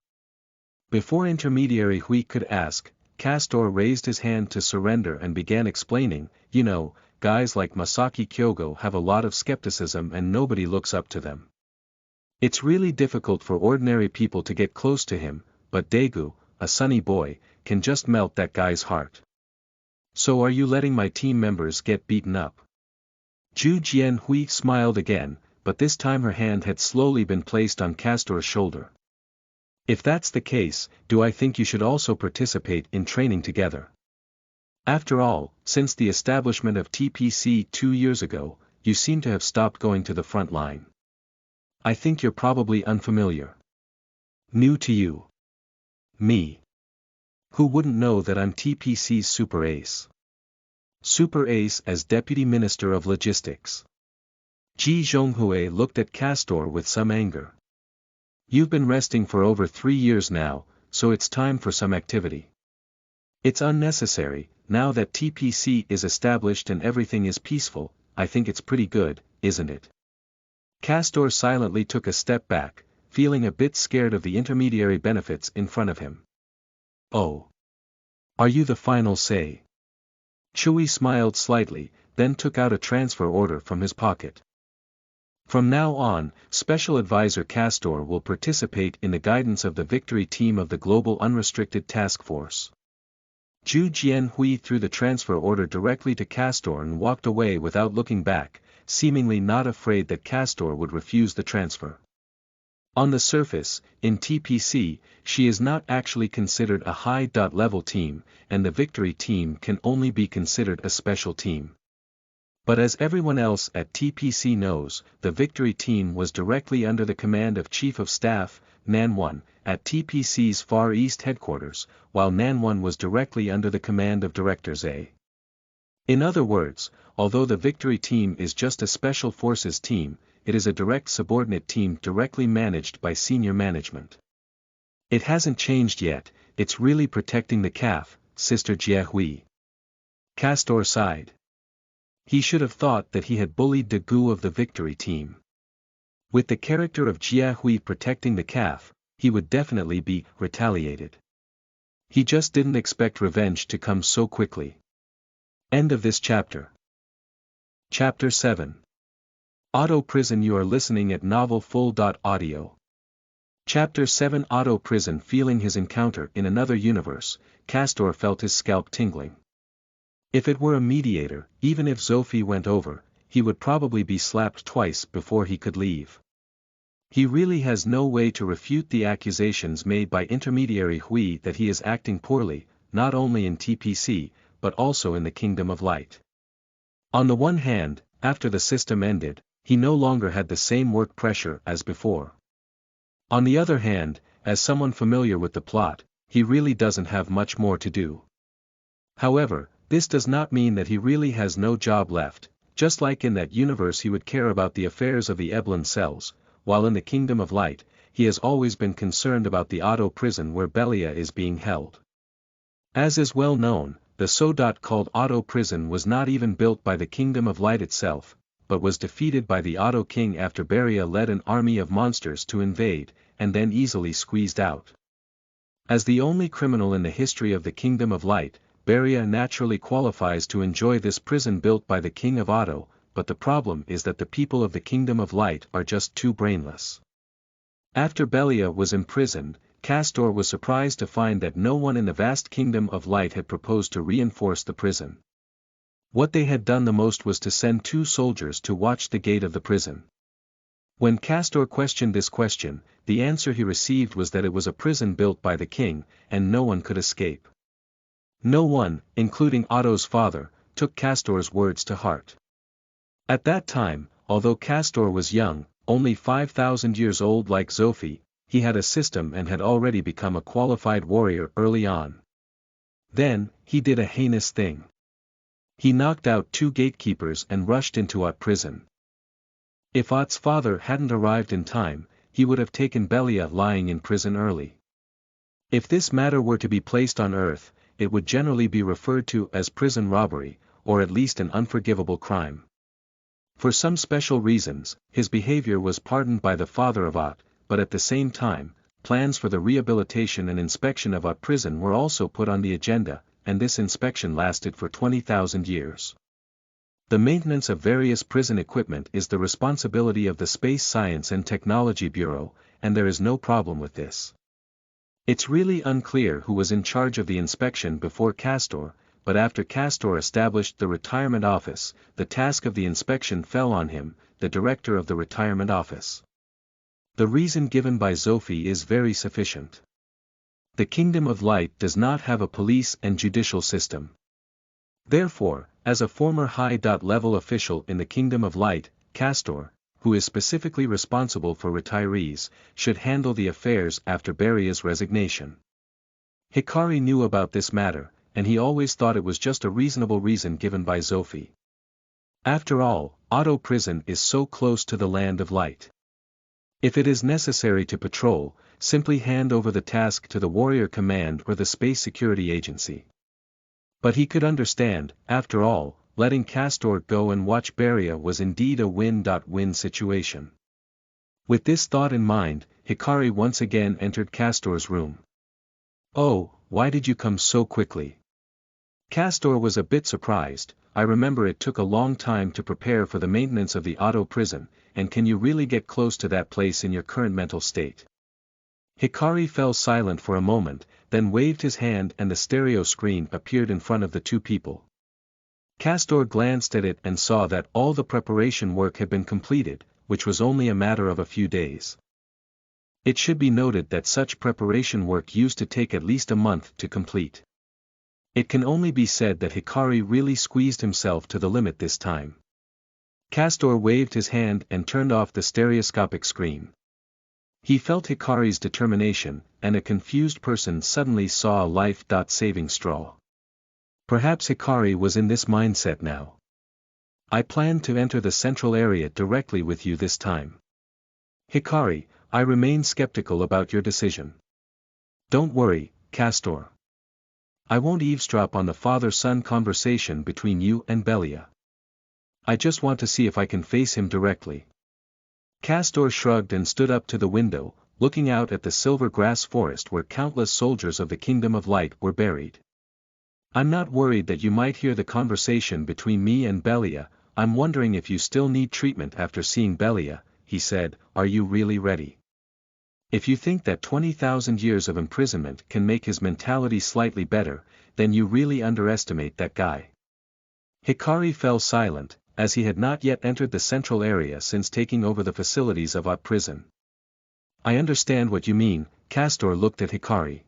Before intermediary Hui could ask, Castor raised his hand to surrender and began explaining, you know, guys like Masaki Kyogo have a lot of skepticism and nobody looks up to them. It's really difficult for ordinary people to get close to him, but Daegu, a sunny boy, can just melt that guy's heart. So are you letting my team members get beaten up? Ju Jianhui smiled again, but this time her hand had slowly been placed on Castor's shoulder. If that's the case, do I think you should also participate in training together? After all, since the establishment of TPC 2 years ago, you seem to have stopped going to the front line. I think you're probably unfamiliar. New to you. Me. Who wouldn't know that I'm TPC's Super Ace? Super Ace as Deputy Minister of Logistics. Ji Zhonghue looked at Castor with some anger. You've been resting for over 3 years now, so it's time for some activity. It's unnecessary. Now that TPC is established and everything is peaceful, I think it's pretty good, isn't it? Castor silently took a step back, feeling a bit scared of the intermediary benefits in front of him. Oh. Are you the final say? Chui smiled slightly, then took out a transfer order from his pocket. From now on, Special Advisor Castor will participate in the guidance of the victory team of the Global Unrestricted Task Force. Ju Jianhui threw the transfer order directly to Castor and walked away without looking back, seemingly not afraid that Castor would refuse the transfer. On the surface, in TPC, she is not actually considered a high-level team, and the victory team can only be considered a special team. But as everyone else at TPC knows, the victory team was directly under the command of Chief of Staff, Nanwon, at TPC's Far East headquarters, while Nanwon was directly under the command of Director Zay. In other words, although the victory team is just a special forces team, it is a direct subordinate team directly managed by senior management. It hasn't changed yet, it's really protecting the calf, Sister Jiahui. Castor sighed. He should have thought that he had bullied Daegu of the victory team. With the character of Jiahui protecting the calf, he would definitely be retaliated. He just didn't expect revenge to come so quickly. End of this chapter. Chapter 7. Otto Prison. You are listening at novelfull.audio. Chapter 7. Otto Prison. Feeling his encounter in another universe, Castor felt his scalp tingling. If it were a mediator, even if Zophie went over, he would probably be slapped twice before he could leave. He really has no way to refute the accusations made by intermediary Hui that he is acting poorly, not only in TPC, but also in the Kingdom of Light. On the one hand, after the system ended, he no longer had the same work pressure as before. On the other hand, as someone familiar with the plot, he really doesn't have much more to do. However, this does not mean that he really has no job left. Just like in that universe he would care about the affairs of the Eblon cells, while in the Kingdom of Light, he has always been concerned about the Otto prison where Belia is being held. As is well known, the so-called Otto prison was not even built by the Kingdom of Light itself, but was defeated by the Otto king after Belia led an army of monsters to invade, and then easily squeezed out. As the only criminal in the history of the Kingdom of Light, Belia naturally qualifies to enjoy this prison built by the King of Otto, but the problem is that the people of the Kingdom of Light are just too brainless. After Belia was imprisoned, Castor was surprised to find that no one in the vast Kingdom of Light had proposed to reinforce the prison. What they had done the most was to send 2 soldiers to watch the gate of the prison. When Castor questioned this question, the answer he received was that it was a prison built by the king, and no one could escape. No one, including Otto's father, took Castor's words to heart. At that time, although Castor was young, only 5,000 years old like Zophie, he had a system and had already become a qualified warrior early on. Then, he did a heinous thing. He knocked out 2 gatekeepers and rushed into Oth prison. If Oth's father hadn't arrived in time, he would have taken Belia lying in prison early. If this matter were to be placed on earth, it would generally be referred to as prison robbery, or at least an unforgivable crime. For some special reasons, his behavior was pardoned by the father of Oth, but at the same time, plans for the rehabilitation and inspection of Oth prison were also put on the agenda, and this inspection lasted for 20,000 years. The maintenance of various prison equipment is the responsibility of the Space Science and Technology Bureau, and there is no problem with this. It's really unclear who was in charge of the inspection before Castor, but after Castor established the retirement office, the task of the inspection fell on him, the director of the retirement office. The reason given by Zophie is very sufficient. The Kingdom of Light does not have a police and judicial system. Therefore, as a former high-level official in the Kingdom of Light, Castor, who is specifically responsible for retirees, should handle the affairs after Belia's resignation. Hikari knew about this matter, and he always thought it was just a reasonable reason given by Zophie. After all, Otto Prison is so close to the Land of Light. If it is necessary to patrol, simply hand over the task to the Warrior Command or the Space Security Agency. But he could understand, after all, letting Castor go and watch Belia was indeed a win-win situation. With this thought in mind, Hikari once again entered Castor's room. "Oh, why did you come so quickly?" Castor was a bit surprised. "I remember it took a long time to prepare for the maintenance of the Otto prison, and can you really get close to that place in your current mental state?" Hikari fell silent for a moment, then waved his hand and the stereo screen appeared in front of the 2 people. Castor glanced at it and saw that all the preparation work had been completed, which was only a matter of a few days. It should be noted that such preparation work used to take at least a month to complete. It can only be said that Hikari really squeezed himself to the limit this time. Castor waved his hand and turned off the stereoscopic screen. He felt Hikari's determination, and a confused person suddenly saw a life-saving straw. Perhaps Hikari was in this mindset now. "I plan to enter the central area directly with you this time. Hikari, I remain skeptical about your decision." "Don't worry, Castor. I won't eavesdrop on the father-son conversation between you and Belia. I just want to see if I can face him directly." Castor shrugged and stood up to the window, looking out at the silver grass forest where countless soldiers of the Kingdom of Light were buried. "I'm not worried that you might hear the conversation between me and Belia. I'm wondering if you still need treatment after seeing Belia," he said. "Are you really ready? If you think that 20,000 years of imprisonment can make his mentality slightly better, then you really underestimate that guy." Hikari fell silent, as he had not yet entered the central area since taking over the facilities of Oth prison. "I understand what you mean." Castor looked at Hikari.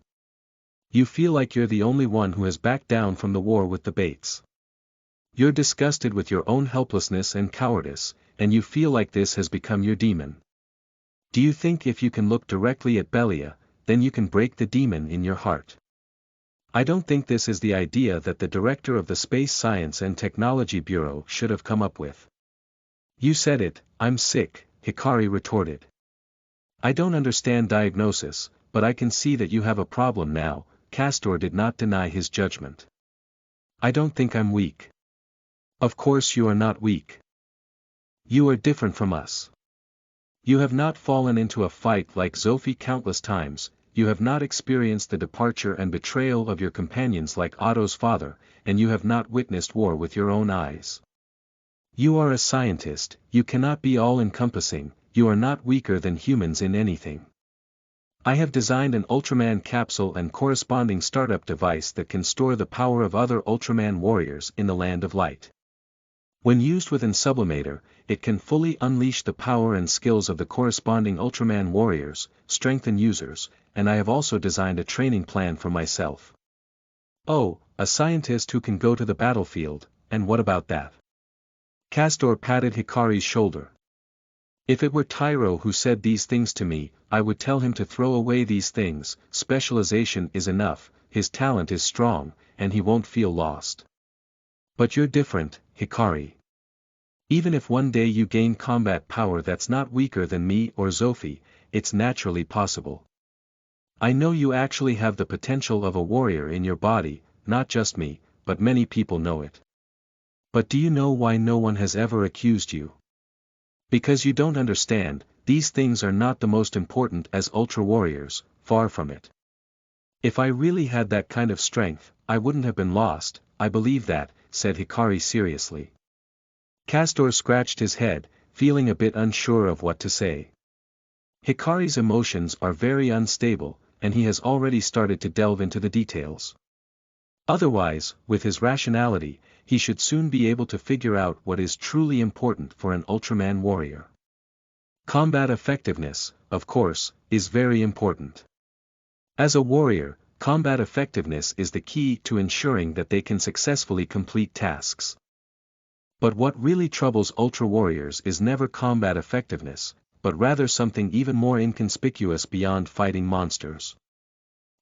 "You feel like you're the only one who has backed down from the war with the Bates. You're disgusted with your own helplessness and cowardice, and you feel like this has become your demon. Do you think if you can look directly at Belia, then you can break the demon in your heart? I don't think this is the idea that the director of the Space Science and Technology Bureau should have come up with." "You said it, I'm sick," Hikari retorted. "I don't understand diagnosis, but I can see that you have a problem now." Castor did not deny his judgment. "I don't think I'm weak." "Of course you are not weak. You are different from us. You have not fallen into a fight like Zophie countless times. you have not experienced the departure and betrayal of your companions like Otto's father, and you have not witnessed war with your own eyes. You are a scientist, you cannot be all-encompassing, you are not weaker than humans in anything. I have designed an Ultraman capsule and corresponding startup device that can store the power of other Ultraman warriors in the Land of Light. When used with an sublimator, it can fully unleash the power and skills of the corresponding Ultraman warriors, strengthen users, and I have also designed a training plan for myself. Oh, a scientist who can go to the battlefield, and what about that? Castor patted Hikari's shoulder. If it were Tyro who said these things to me, I would tell him to throw away these things. Specialization is enough, his talent is strong, and he won't feel lost. But you're different, Hikari. Even if one day you gain combat power that's not weaker than me or Zophie, it's naturally possible. I know you actually have the potential of a warrior in your body, not just me, but many people know it. But do you know why no one has ever accused you? Because you don't understand, these things are not the most important as Ultra Warriors, far from it. If I really had that kind of strength, I wouldn't have been lost, I believe that, said Hikari seriously. Castor scratched his head, feeling a bit unsure of what to say. Hikari's emotions are very unstable, and he has already started to delve into the details. Otherwise, with his rationality, he should soon be able to figure out what is truly important for an Ultraman warrior. Combat effectiveness, of course, is very important. As a warrior, combat effectiveness is the key to ensuring that they can successfully complete tasks. But what really troubles Ultra Warriors is never combat effectiveness, but rather something even more inconspicuous beyond fighting monsters.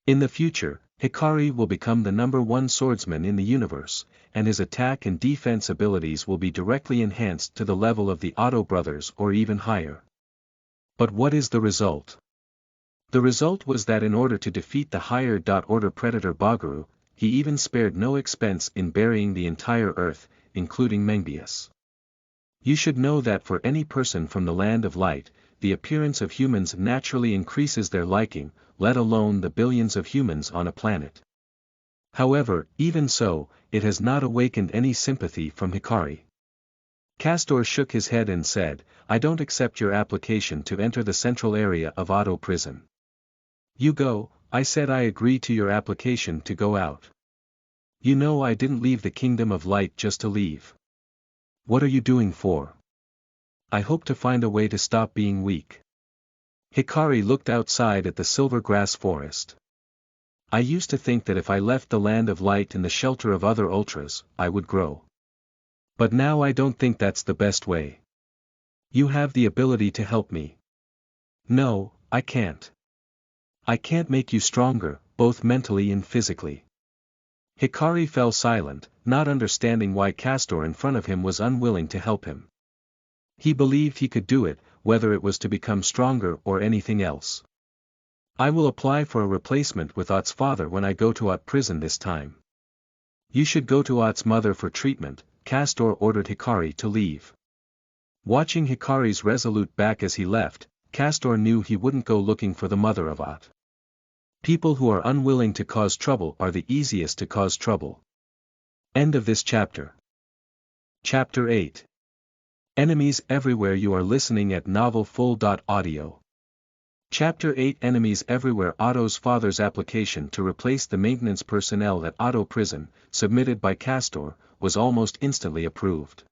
In the future, Hikari will become the #1 swordsman in the universe, and his attack and defense abilities will be directly enhanced to the level of the Otto brothers or even higher. But what is the result? The result was that in order to defeat the higher order predator Bagaru, he even spared no expense in burying the entire Earth, including Mengius. You should know that for any person from the Land of Light, the appearance of humans naturally increases their liking, let alone the billions of humans on a planet. However, even so, it has not awakened any sympathy from Hikari. Castor shook his head and said, I don't accept your application to enter the central area of Otto prison. You go, I said I agree to your application to go out. You know I didn't leave the Kingdom of Light just to leave. What are you doing for? I hope to find a way to stop being weak. Hikari looked outside at the silver grass forest. I used to think that if I left the Land of Light in the shelter of other Ultras, I would grow. But now I don't think that's the best way. You have the ability to help me. No, I can't. I can't make you stronger, both mentally and physically. Hikari fell silent, not understanding why Castor in front of him was unwilling to help him. He believed he could do it, whether it was to become stronger or anything else. I will apply for a replacement with Ott's father when I go to Ott prison this time. You should go to Ott's mother for treatment, Castor ordered Hikari to leave. Watching Hikari's resolute back as he left, Castor knew he wouldn't go looking for the mother of Ott. People who are unwilling to cause trouble are the easiest to cause trouble. End of this chapter. Chapter 8. Enemies everywhere. You are listening at novelfull.audio. Chapter 8. Enemies everywhere. Otto's father's application to replace the maintenance personnel at Otto prison, submitted by Castor, was almost instantly approved.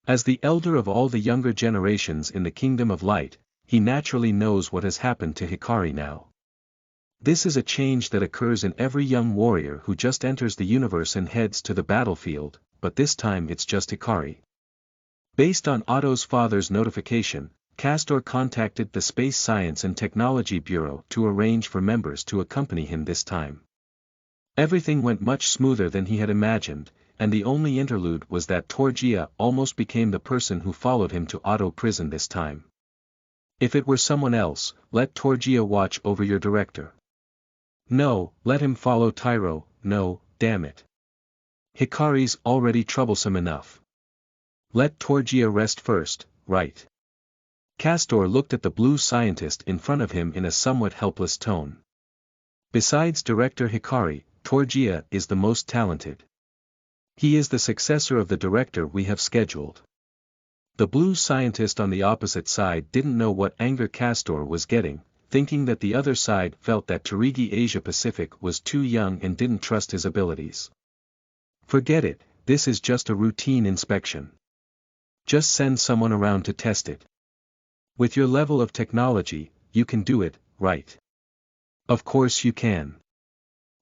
As the elder of all the younger generations in the Kingdom of Light, he naturally knows what has happened to Hikari now. This is a change that occurs in every young warrior who just enters the universe and heads to the battlefield, but this time it's just Hikari. Based on Otto's father's notification, Castor contacted the Space Science and Technology Bureau to arrange for members to accompany him this time. Everything went much smoother than he had imagined, and the only interlude was that Toregia almost became the person who followed him to Otto prison this time. If it were someone else, let Toregia watch over your director. No, let him follow Tyro, no, damn it. Hikari's already troublesome enough. Let Toregia rest first, right? Castor looked at the blue scientist in front of him in a somewhat helpless tone. Besides director Hikari, Toregia is the most talented. He is the successor of the director we have scheduled. The blue scientist on the opposite side didn't know what anger Castor was getting, thinking that the other side felt that Toregia Asia Pacific was too young and didn't trust his abilities. Forget it, this is just a routine inspection. Just send someone around to test it. With your level of technology, you can do it, right? Of course you can.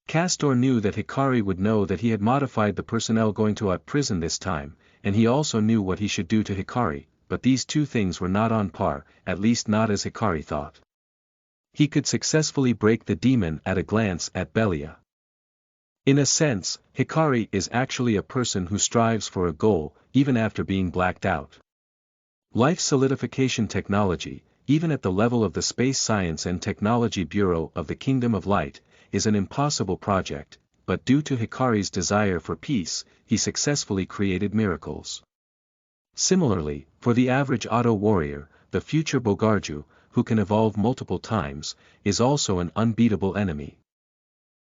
Castor knew that Hikari would know that he had modified the personnel going to Oth prison this time, and he also knew what he should do to Hikari, but these two things were not on par, at least not as Hikari thought. He could successfully break the demon at a glance at Belia. In a sense, Hikari is actually a person who strives for a goal, even after being blacked out. Life solidification technology, even at the level of the Space Science and Technology Bureau of the Kingdom of Light, is an impossible project, but due to Hikari's desire for peace, he successfully created miracles. Similarly, for the average Otto warrior, the future Bogarju, who can evolve multiple times, is also an unbeatable enemy.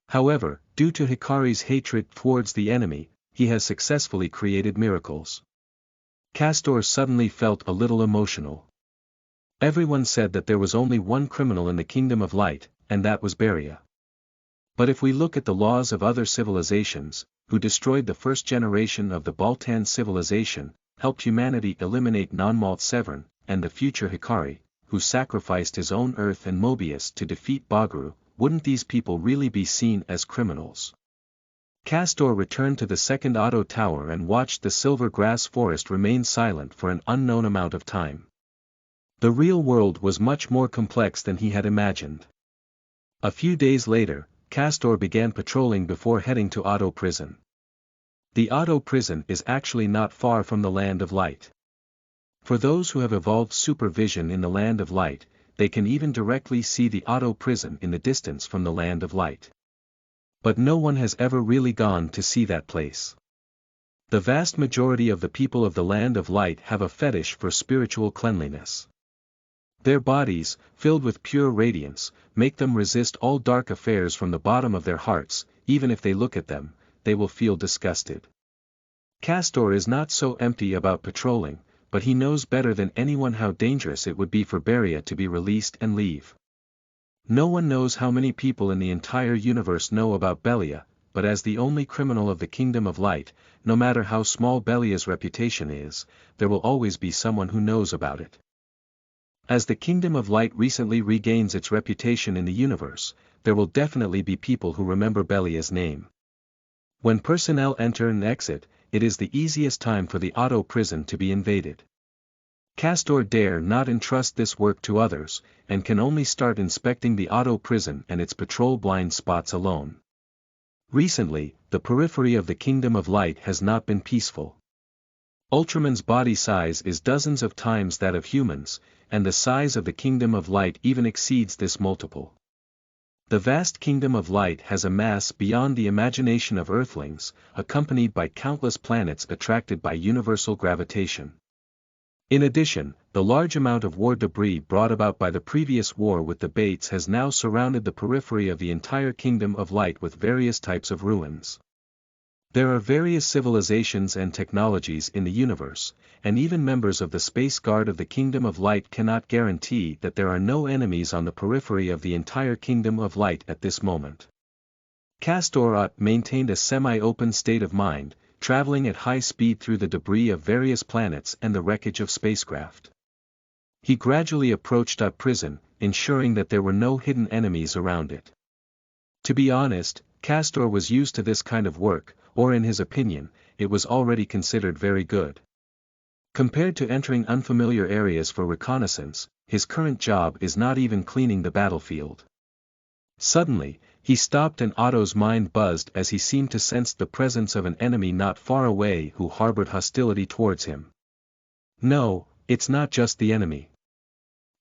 However, due to Hikari's hatred towards the enemy, he has successfully created miracles. Castor suddenly felt a little emotional. Everyone said that there was only one criminal in the Kingdom of Light, and that was Belia. But if we look at the laws of other civilizations, who destroyed the first generation of the Baltan civilization, helped humanity eliminate Non-Malt Severn, and the future Hikari, who sacrificed his own Earth and Mobius to defeat Bagaru, wouldn't these people really be seen as criminals? Castor returned to the second Otto Tower and watched the silver grass forest remain silent for an unknown amount of time. The real world was much more complex than he had imagined. A few days later, Castor began patrolling before heading to Otto prison. The Otto prison is actually not far from the Land of Light. For those who have evolved supervision in the Land of Light, they can even directly see the Otto prison in the distance from the Land of Light. But no one has ever really gone to see that place. The vast majority of the people of the Land of Light have a fetish for spiritual cleanliness. Their bodies, filled with pure radiance, make them resist all dark affairs from the bottom of their hearts. Even if they look at them, they will feel disgusted. Castor is not so empty about patrolling, but he knows better than anyone how dangerous it would be for Belia to be released and leave. No one knows how many people in the entire universe know about Belia, but as the only criminal of the Kingdom of Light, no matter how small Belia's reputation is, there will always be someone who knows about it. As the Kingdom of Light recently regains its reputation in the universe, there will definitely be people who remember Belia's name. When personnel enter and exit, it is the easiest time for the Otto prison to be invaded. Castor dare not entrust this work to others, and can only start inspecting the Otto prison and its patrol blind spots alone. Recently, the periphery of the Kingdom of Light has not been peaceful. Ultraman's body size is dozens of times that of humans, and the size of the Kingdom of Light even exceeds this multiple. The vast Kingdom of Light has a mass beyond the imagination of Earthlings, accompanied by countless planets attracted by universal gravitation. In addition, the large amount of war debris brought about by the previous war with the Bates has now surrounded the periphery of the entire Kingdom of Light with various types of ruins. There are various civilizations and technologies in the universe, and even members of the Space Guard of the Kingdom of Light cannot guarantee that there are no enemies on the periphery of the entire Kingdom of Light at this moment. Castor maintained a semi-open state of mind, traveling at high speed through the debris of various planets and the wreckage of spacecraft. He gradually approached Oth prison, ensuring that there were no hidden enemies around it. To be honest, Castor was used to this kind of work, or in his opinion, it was already considered very good. Compared to entering unfamiliar areas for reconnaissance, his current job is not even cleaning the battlefield. Suddenly, he stopped and Otto's mind buzzed as he seemed to sense the presence of an enemy not far away who harbored hostility towards him. No, it's not just the enemy.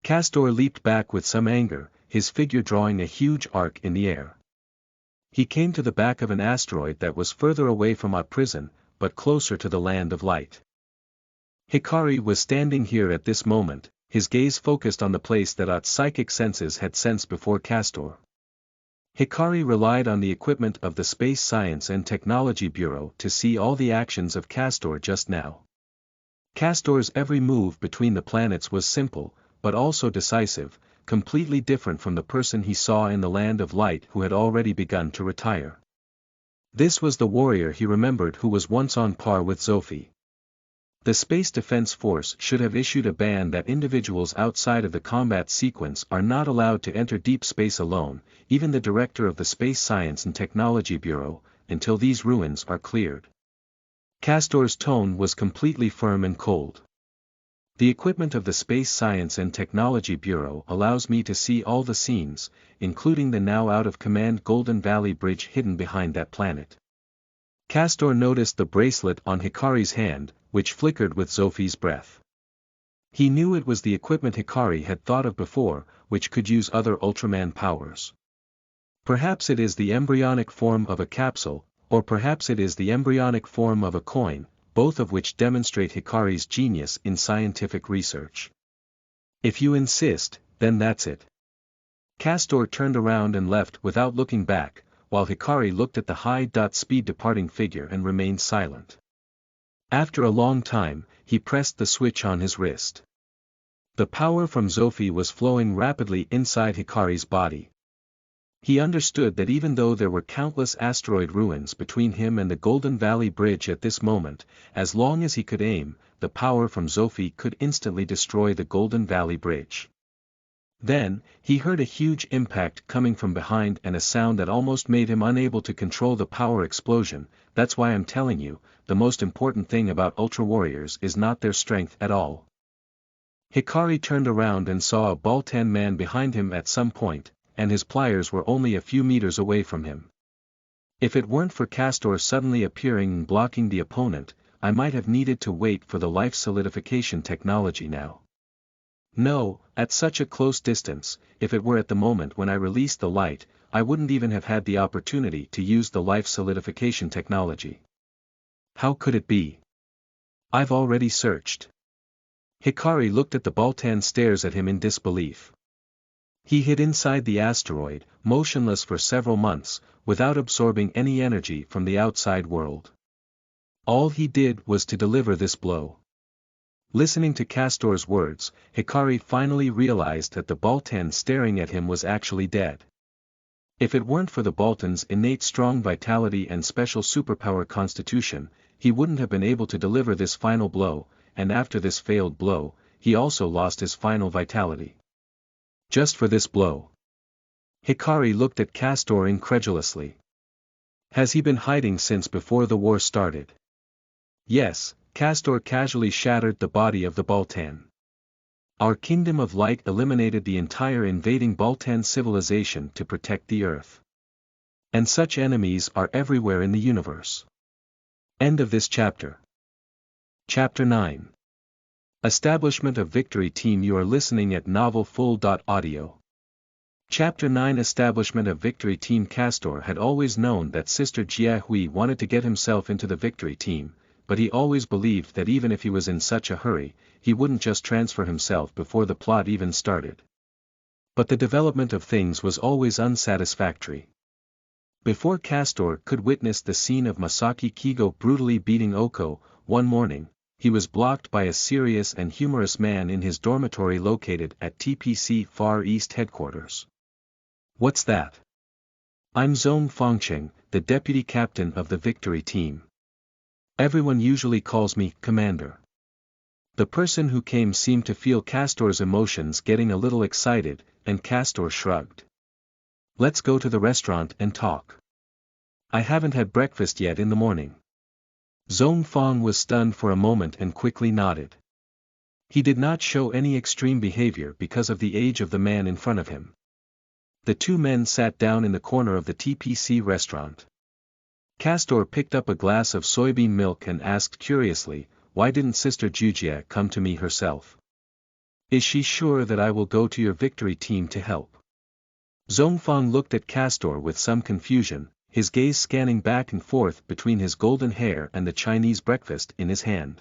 Castor leaped back with some anger, his figure drawing a huge arc in the air. He came to the back of an asteroid that was further away from Oth prison, but closer to the Land of Light. Hikari was standing here at this moment, his gaze focused on the place that Oth's psychic senses had sensed before Castor. Hikari relied on the equipment of the Space Science and Technology Bureau to see all the actions of Castor just now. Castor's every move between the planets was simple, but also decisive, completely different from the person he saw in the Land of Light who had already begun to retire. This was the warrior he remembered who was once on par with Zophi. The Space Defense Force should have issued a ban that individuals outside of the combat sequence are not allowed to enter deep space alone, even the director of the Space Science and Technology Bureau, until these ruins are cleared. Castor's tone was completely firm and cold. The equipment of the Space Science and Technology Bureau allows me to see all the scenes, including the now out-of-command Golden Valley Bridge hidden behind that planet. Castor noticed the bracelet on Hikari's hand, which flickered with Zophi's breath. He knew it was the equipment Hikari had thought of before, which could use other Ultraman powers. Perhaps it is the embryonic form of a capsule, or perhaps it is the embryonic form of a coin, both of which demonstrate Hikari's genius in scientific research. If you insist, then that's it. Castor turned around and left without looking back, while Hikari looked at the high-speed departing figure and remained silent. After a long time, he pressed the switch on his wrist. The power from Zophi was flowing rapidly inside Hikari's body. He understood that even though there were countless asteroid ruins between him and the Golden Valley Bridge at this moment, as long as he could aim, the power from Zophi could instantly destroy the Golden Valley Bridge. Then, he heard a huge impact coming from behind and a sound that almost made him unable to control the power explosion. That's why I'm telling you, the most important thing about Ultra Warriors is not their strength at all. Hikari turned around and saw a Ball-10 man behind him at some point, and his pliers were only a few meters away from him. If it weren't for Castor suddenly appearing and blocking the opponent, I might have needed to wait for the life solidification technology now. No, at such a close distance, if it were at the moment when I released the light, I wouldn't even have had the opportunity to use the life solidification technology. How could it be? I've already searched. Hikari looked at the Ball-10 stares at him in disbelief. He hid inside the asteroid, motionless for several months, without absorbing any energy from the outside world. All he did was to deliver this blow. Listening to Castor's words, Hikari finally realized that the Ball-10 staring at him was actually dead. If it weren't for the Ball-10's innate strong vitality and special superpower constitution, he wouldn't have been able to deliver this final blow, and after this failed blow, he also lost his final vitality. Just for this blow. Hikari looked at Castor incredulously. Has he been hiding since before the war started? Yes, Castor casually shattered the body of the Ball-10. Our Kingdom of Light eliminated the entire invading Ball-10 civilization to protect the Earth. And such enemies are everywhere in the universe. End of this chapter. Chapter 9. Establishment of Victory Team. You are listening at novelfull.audio. Chapter 9. Establishment of Victory Team. Castor had always known that Sister Jiahui wanted to get himself into the Victory Team, but he always believed that even if he was in such a hurry, he wouldn't just transfer himself before the plot even started. But the development of things was always unsatisfactory. Before Castor could witness the scene of Masaki Kigo brutally beating Oko, one morning, he was blocked by a serious and humorous man in his dormitory located at TPC Far East headquarters. What's that? I'm Zhong Fangcheng, the deputy captain of the Victory Team. Everyone usually calls me Commander. The person who came seemed to feel Castor's emotions getting a little excited, and Castor shrugged. Let's go to the restaurant and talk. I haven't had breakfast yet in the morning. Zhong Fang was stunned for a moment and quickly nodded. He did not show any extreme behavior because of the age of the man in front of him. The two men sat down in the corner of the TPC restaurant. Castor picked up a glass of soybean milk and asked curiously, why didn't Sister Jujia come to me herself? Is she sure that I will go to your Victory Team to help? Zhong Fang looked at Castor with some confusion, his gaze scanning back and forth between his golden hair and the Chinese breakfast in his hand.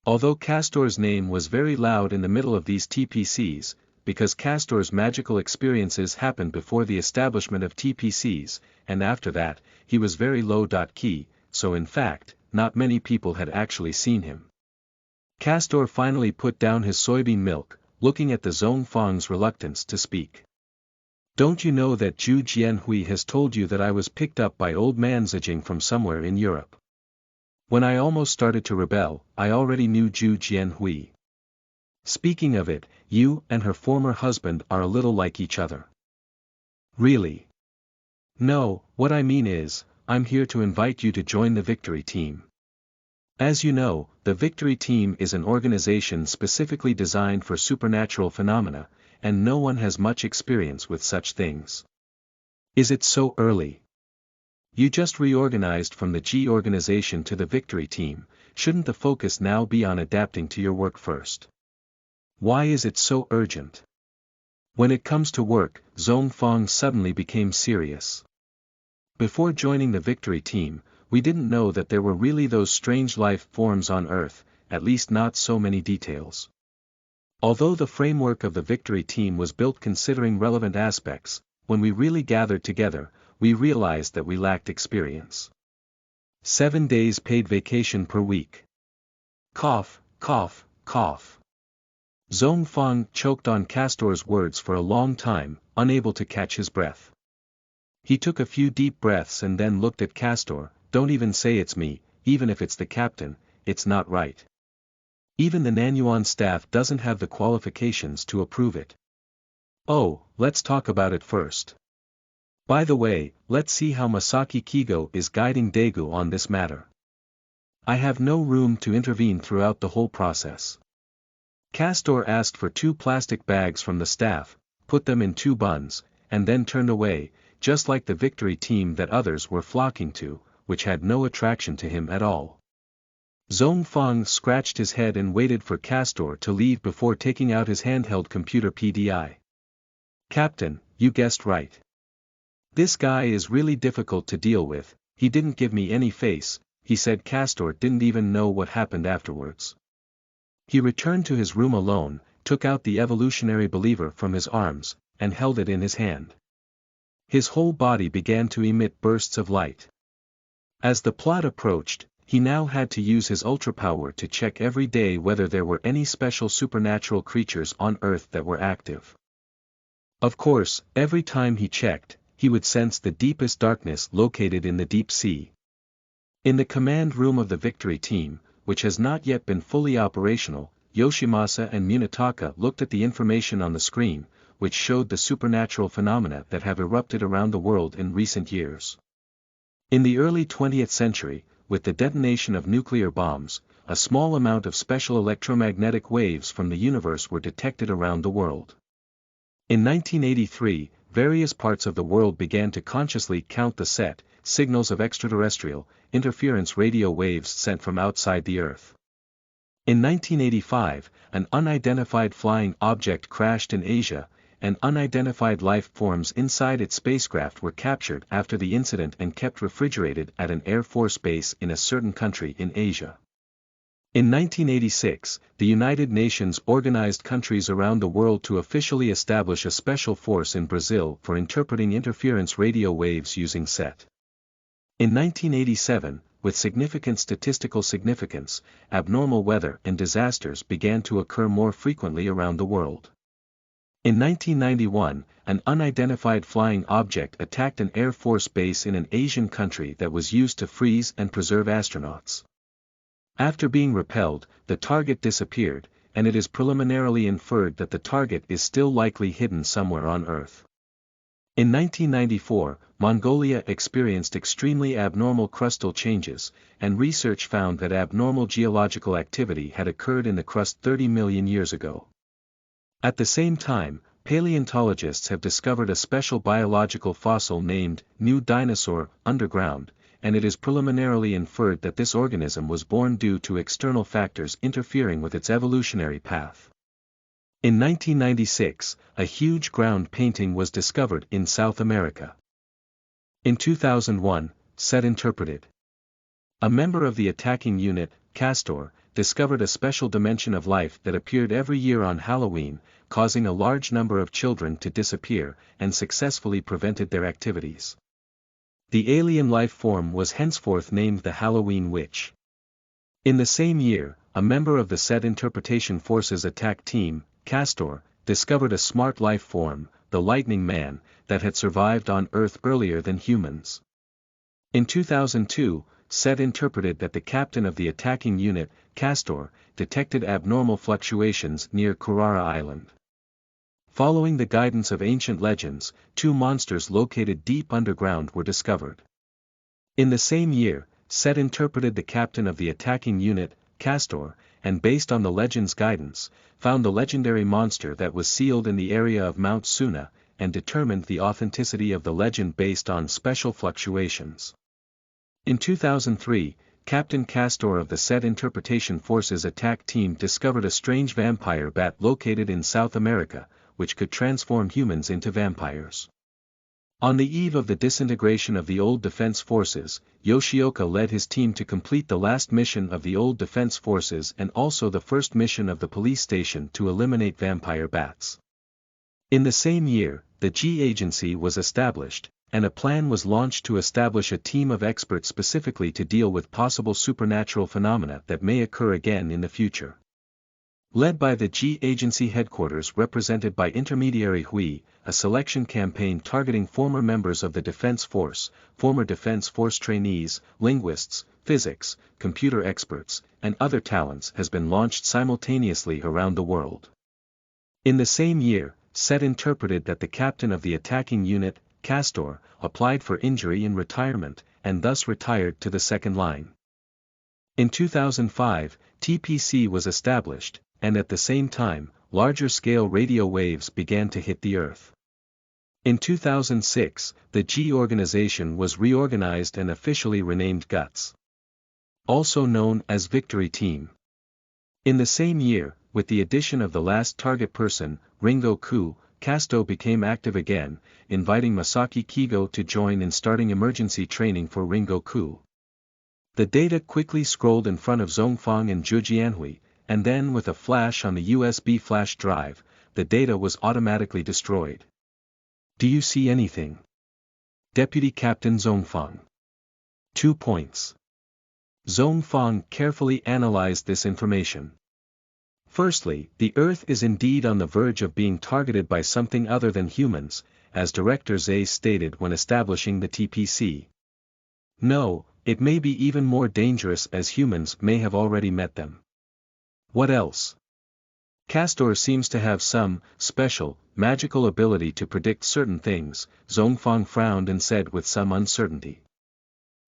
Although Castor's name was very loud in the middle of these TPCs, because Castor's magical experiences happened before the establishment of TPCs, and after that, he was very low-key, so in fact, not many people had actually seen him. Castor finally put down his soybean milk, looking at the Zhongfang's reluctance to speak. Don't you know that Zhu Jianhui has told you that I was picked up by old man Zheng from somewhere in Europe? When I almost started to rebel, I already knew Zhu Jianhui. Speaking of it, you and her former husband are a little like each other. Really? No, what I mean is, I'm here to invite you to join the Victory Team. As you know, the Victory Team is an organization specifically designed for supernatural phenomena, and no one has much experience with such things. Is it so early? You just reorganized from the G organization to the Victory Team, shouldn't the focus now be on adapting to your work first? Why is it so urgent? When it comes to work, Zhongfang suddenly became serious. Before joining the Victory Team, we didn't know that there were really those strange life forms on Earth, at least not so many details. Although the framework of the Victory Team was built considering relevant aspects, when we really gathered together, we realized that we lacked experience. 7 days paid vacation per week. Cough, cough, cough. Zhongfang choked on Castor's words for a long time, unable to catch his breath. He took a few deep breaths and then looked at Castor. Don't even say it's me, even if it's the captain, it's not right. Even the Nanyuan staff doesn't have the qualifications to approve it. Oh, let's talk about it first. By the way, let's see how Masaki Kigo is guiding Daegu on this matter. I have no room to intervene throughout the whole process. Castor asked for 2 plastic bags from the staff, put them in 2 buns, and then turned away, just like the Victory Team that others were flocking to, which had no attraction to him at all. Zhongfang scratched his head and waited for Castor to leave before taking out his handheld computer PDI. Captain, you guessed right. This guy is really difficult to deal with, he didn't give me any face, he said. Castor didn't even know what happened afterwards. He returned to his room alone, took out the evolutionary believer from his arms, and held it in his hand. His whole body began to emit bursts of light. As the plot approached, he now had to use his ultrapower to check every day whether there were any special supernatural creatures on Earth that were active. Of course, every time he checked, he would sense the deepest darkness located in the deep sea. In the command room of the Victory Team, which has not yet been fully operational, Yoshimasa and Munetaka looked at the information on the screen, which showed the supernatural phenomena that have erupted around the world in recent years. In the early 20th century, with the detonation of nuclear bombs, a small amount of special electromagnetic waves from the universe were detected around the world. In 1983, various parts of the world began to consciously count the signals of extraterrestrial interference radio waves sent from outside the Earth. In 1985, an unidentified flying object crashed in Asia, and unidentified life forms inside its spacecraft were captured after the incident and kept refrigerated at an Air Force base in a certain country in Asia. In 1986, the United Nations organized countries around the world to officially establish a special force in Brazil for interpreting interference radio waves using SET. In 1987, with significant statistical significance, abnormal weather and disasters began to occur more frequently around the world. In 1991, an unidentified flying object attacked an Air Force base in an Asian country that was used to freeze and preserve astronauts. After being repelled, the target disappeared, and it is preliminarily inferred that the target is still likely hidden somewhere on Earth. In 1994, Mongolia experienced extremely abnormal crustal changes, and research found that abnormal geological activity had occurred in the crust 30 million years ago. At the same time, paleontologists have discovered a special biological fossil named New Dinosaur underground, and it is preliminarily inferred that this organism was born due to external factors interfering with its evolutionary path. In 1996, a huge ground painting was discovered in South America. In 2001, SET interpreted. A member of the attacking unit, Castor, discovered a special dimension of life that appeared every year on Halloween, causing a large number of children to disappear, and successfully prevented their activities. The alien life form was henceforth named the Halloween Witch. In the same year, a member of the Set Interpretation Force's attack team, Castor, discovered a smart life form, the Lightning Man, that had survived on Earth earlier than humans. In 2002, Set interpreted that the captain of the attacking unit, Castor, detected abnormal fluctuations near Kurara Island. Following the guidance of ancient legends, two monsters located deep underground were discovered. In the same year, Set interpreted the captain of the attacking unit, Castor, and based on the legend's guidance, found the legendary monster that was sealed in the area of Mount Suna, and determined the authenticity of the legend based on special fluctuations. In 2003, Captain Castor of the Set Interpretation Force's attack team discovered a strange vampire bat located in South America, which could transform humans into vampires. On the eve of the disintegration of the old defense forces, Yoshioka led his team to complete the last mission of the old defense forces and also the first mission of the police station to eliminate vampire bats. In the same year, the G Agency was established, and a plan was launched to establish a team of experts specifically to deal with possible supernatural phenomena that may occur again in the future. Led by the G Agency headquarters represented by intermediary Hui, a selection campaign targeting former members of the Defense Force, former Defense Force trainees, linguists, physics, computer experts, and other talents has been launched simultaneously around the world. In the same year, Set interpreted that the captain of the attacking unit, Castor, applied for injury in retirement, and thus retired to the second line. In 2005, TPC was established, and at the same time, larger-scale radio waves began to hit the Earth. In 2006, the G organization was reorganized and officially renamed GUTS. Also known as Victory Team. In the same year, with the addition of the last target person, Ringo Ku, Casto became active again, inviting Masaki Kigo to join in starting emergency training for Ringo Ku. The data quickly scrolled in front of Zhongfang and Zhu Jianhui, and then with a flash on the USB flash drive, the data was automatically destroyed. Do you see anything? Deputy Captain Zhongfang. 2 points. Zhongfang carefully analyzed this information. Firstly, the Earth is indeed on the verge of being targeted by something other than humans, as Director Zay stated when establishing the TPC. No, it may be even more dangerous as humans may have already met them. What else? Castor seems to have some special, magical ability to predict certain things, Zhongfang frowned and said with some uncertainty.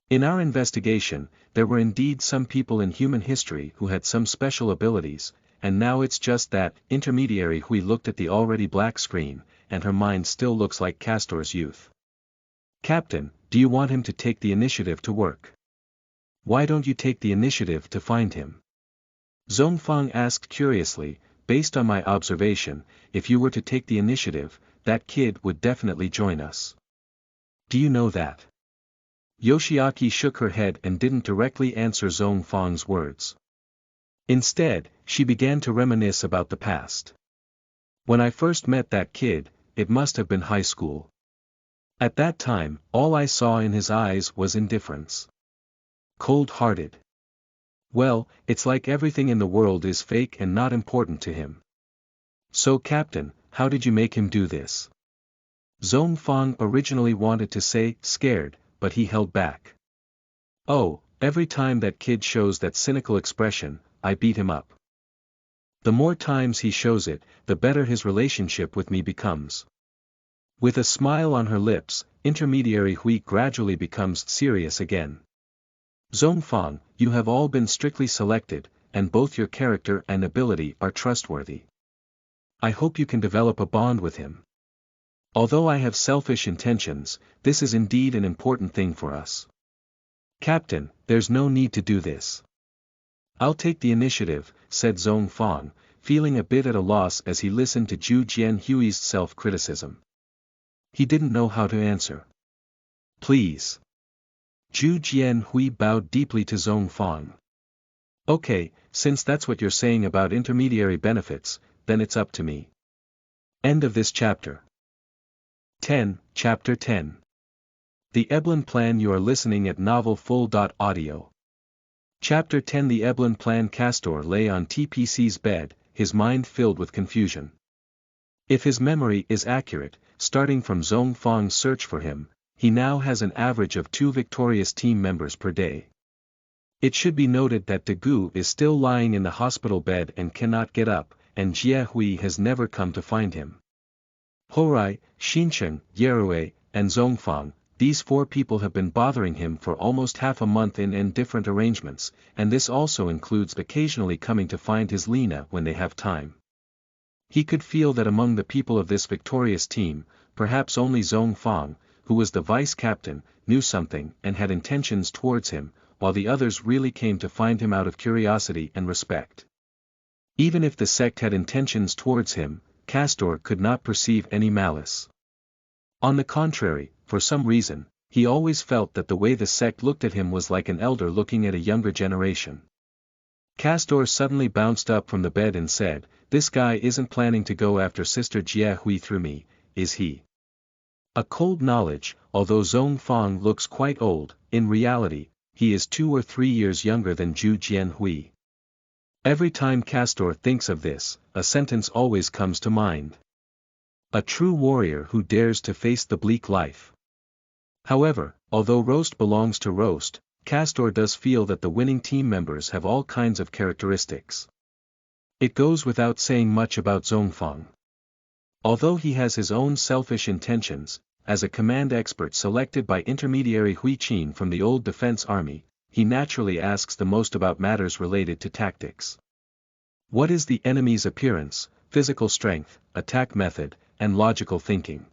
In our investigation, there were indeed some people in human history who had some special abilities, and now it's just that, intermediary Hui looked at the already black screen, and her mind still looks like Castor's youth. Captain, do you want him to take the initiative to work? Why don't you take the initiative to find him? Zhongfang asked curiously, based on my observation, if you were to take the initiative, that kid would definitely join us. Do you know that? Yoshiaki shook her head and didn't directly answer Zhongfang's words. Instead, she began to reminisce about the past. When I first met that kid, it must have been high school. At that time, all I saw in his eyes was indifference. Cold-hearted. Well, it's like everything in the world is fake and not important to him. So Captain, how did you make him do this? Zhongfang originally wanted to say, scared, but he held back. Oh, every time that kid shows that cynical expression, I beat him up. The more times he shows it, the better his relationship with me becomes. With a smile on her lips, intermediary Hui gradually becomes serious again. Zhongfang, you have all been strictly selected, and both your character and ability are trustworthy. I hope you can develop a bond with him. Although I have selfish intentions, this is indeed an important thing for us. Captain, there's no need to do this. I'll take the initiative, said Zhongfang, feeling a bit at a loss as he listened to Zhu Jianhui's self-criticism. He didn't know how to answer. Please. Zhu Jianhui bowed deeply to Zhongfang. Okay, since that's what you're saying about intermediary benefits, then it's up to me. End of this chapter. 10, Chapter 10. The Eblon Plan. You are listening at novelfull.audio. Chapter 10. The Eblon Plan. Castor lay on TPC's bed, his mind filled with confusion. If his memory is accurate, starting from Zhong Fang's search for him, he now has an average of 2 victorious team members per day. It should be noted that De Gu is still lying in the hospital bed and cannot get up, and Jie Hui has never come to find him. Horai, Xincheng, Yerue, and Zhongfang, these 4 people have been bothering him for almost half a month in different arrangements, and this also includes occasionally coming to find his Lena when they have time. He could feel that among the people of this victorious team, perhaps only Zhongfang, who was the vice-captain, knew something and had intentions towards him, while the others really came to find him out of curiosity and respect. Even if the sect had intentions towards him, Castor could not perceive any malice. On the contrary, for some reason, he always felt that the way the sect looked at him was like an elder looking at a younger generation. Castor suddenly bounced up from the bed and said, "This guy isn't planning to go after Sister Jie Hui through me, is he?" A cold knowledge, although Zhong Fang looks quite old, in reality, he is 2 or 3 years younger than Zhu Jianhui. Every time Castor thinks of this, a sentence always comes to mind. A true warrior who dares to face the bleak life. However, although roast belongs to roast, Castor does feel that the winning team members have all kinds of characteristics. It goes without saying much about Zhongfang. Although he has his own selfish intentions, as a command expert selected by intermediary Hui Qin from the old defense army, he naturally asks the most about matters related to tactics. What is the enemy's appearance, physical strength, attack method, and logical thinking?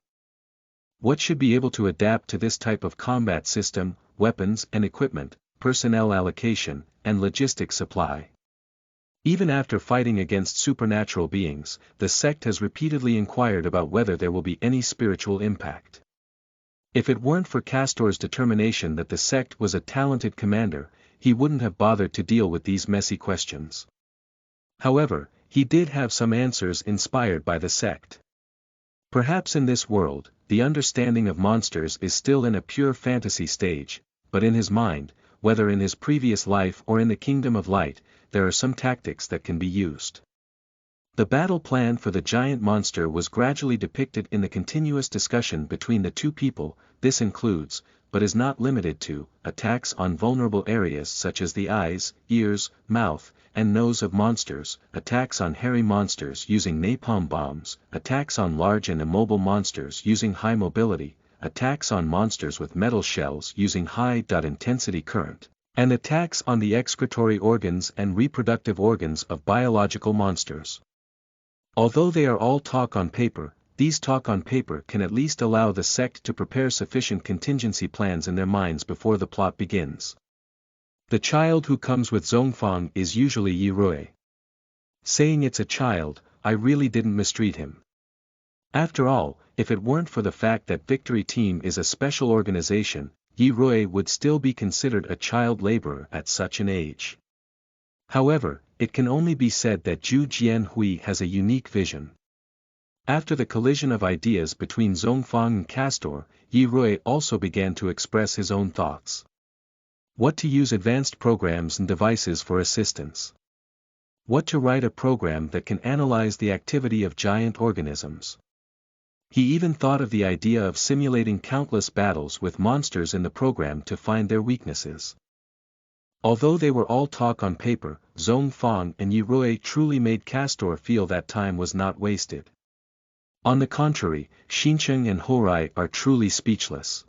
What should be able to adapt to this type of combat system, weapons and equipment, personnel allocation, and logistics supply? Even after fighting against supernatural beings, the sect has repeatedly inquired about whether there will be any spiritual impact. If it weren't for Castor's determination that the sect was a talented commander, he wouldn't have bothered to deal with these messy questions. However, he did have some answers inspired by the sect. Perhaps in this world, the understanding of monsters is still in a pure fantasy stage, but in his mind, whether in his previous life or in the Kingdom of Light, there are some tactics that can be used. The battle plan for the giant monster was gradually depicted in the continuous discussion between the 2 people. This includes, but is not limited to, attacks on vulnerable areas such as the eyes, ears, mouth, and nose of monsters, attacks on hairy monsters using napalm bombs, attacks on large and immobile monsters using high mobility, attacks on monsters with metal shells using high-intensity current, and attacks on the excretory organs and reproductive organs of biological monsters. Although they are all talk on paper, these talk on paper can at least allow the sect to prepare sufficient contingency plans in their minds before the plot begins. The child who comes with Zhongfang is usually Yi Rui. Saying it's a child, I really didn't mistreat him. After all, if it weren't for the fact that Victory Team is a special organization, Yi Rui would still be considered a child laborer at such an age. However, it can only be said that Zhu Jianhui has a unique vision. After the collision of ideas between Zhongfang and Castor, Yi Rui also began to express his own thoughts. What to use advanced programs and devices for assistance. What to write a program that can analyze the activity of giant organisms. He even thought of the idea of simulating countless battles with monsters in the program to find their weaknesses. Although they were all talk on paper, Zhongfang and Yi Rui truly made Castor feel that time was not wasted. On the contrary, Xincheng and Horai are truly speechless.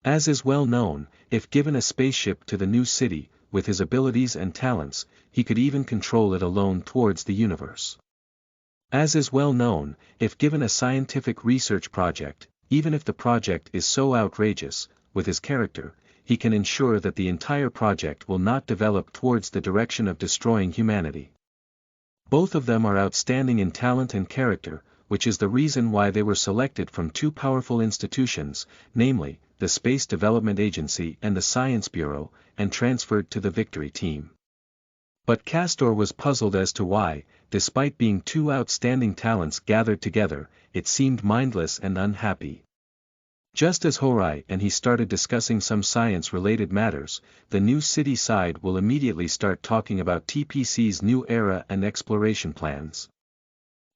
As is well known, if given a spaceship to the new city, with his abilities and talents, he could even control it alone towards the universe. As is well known, if given a scientific research project, even if the project is so outrageous, with his character, he can ensure that the entire project will not develop towards the direction of destroying humanity. Both of them are outstanding in talent and character, which is the reason why they were selected from 2 powerful institutions, namely, the Space Development Agency and the Science Bureau, and transferred to the Victory Team. But Castor was puzzled as to why, despite being two outstanding talents gathered together, it seemed mindless and unhappy. Just as Horai and he started discussing some science-related matters, the new city side will immediately start talking about TPC's new era and exploration plans.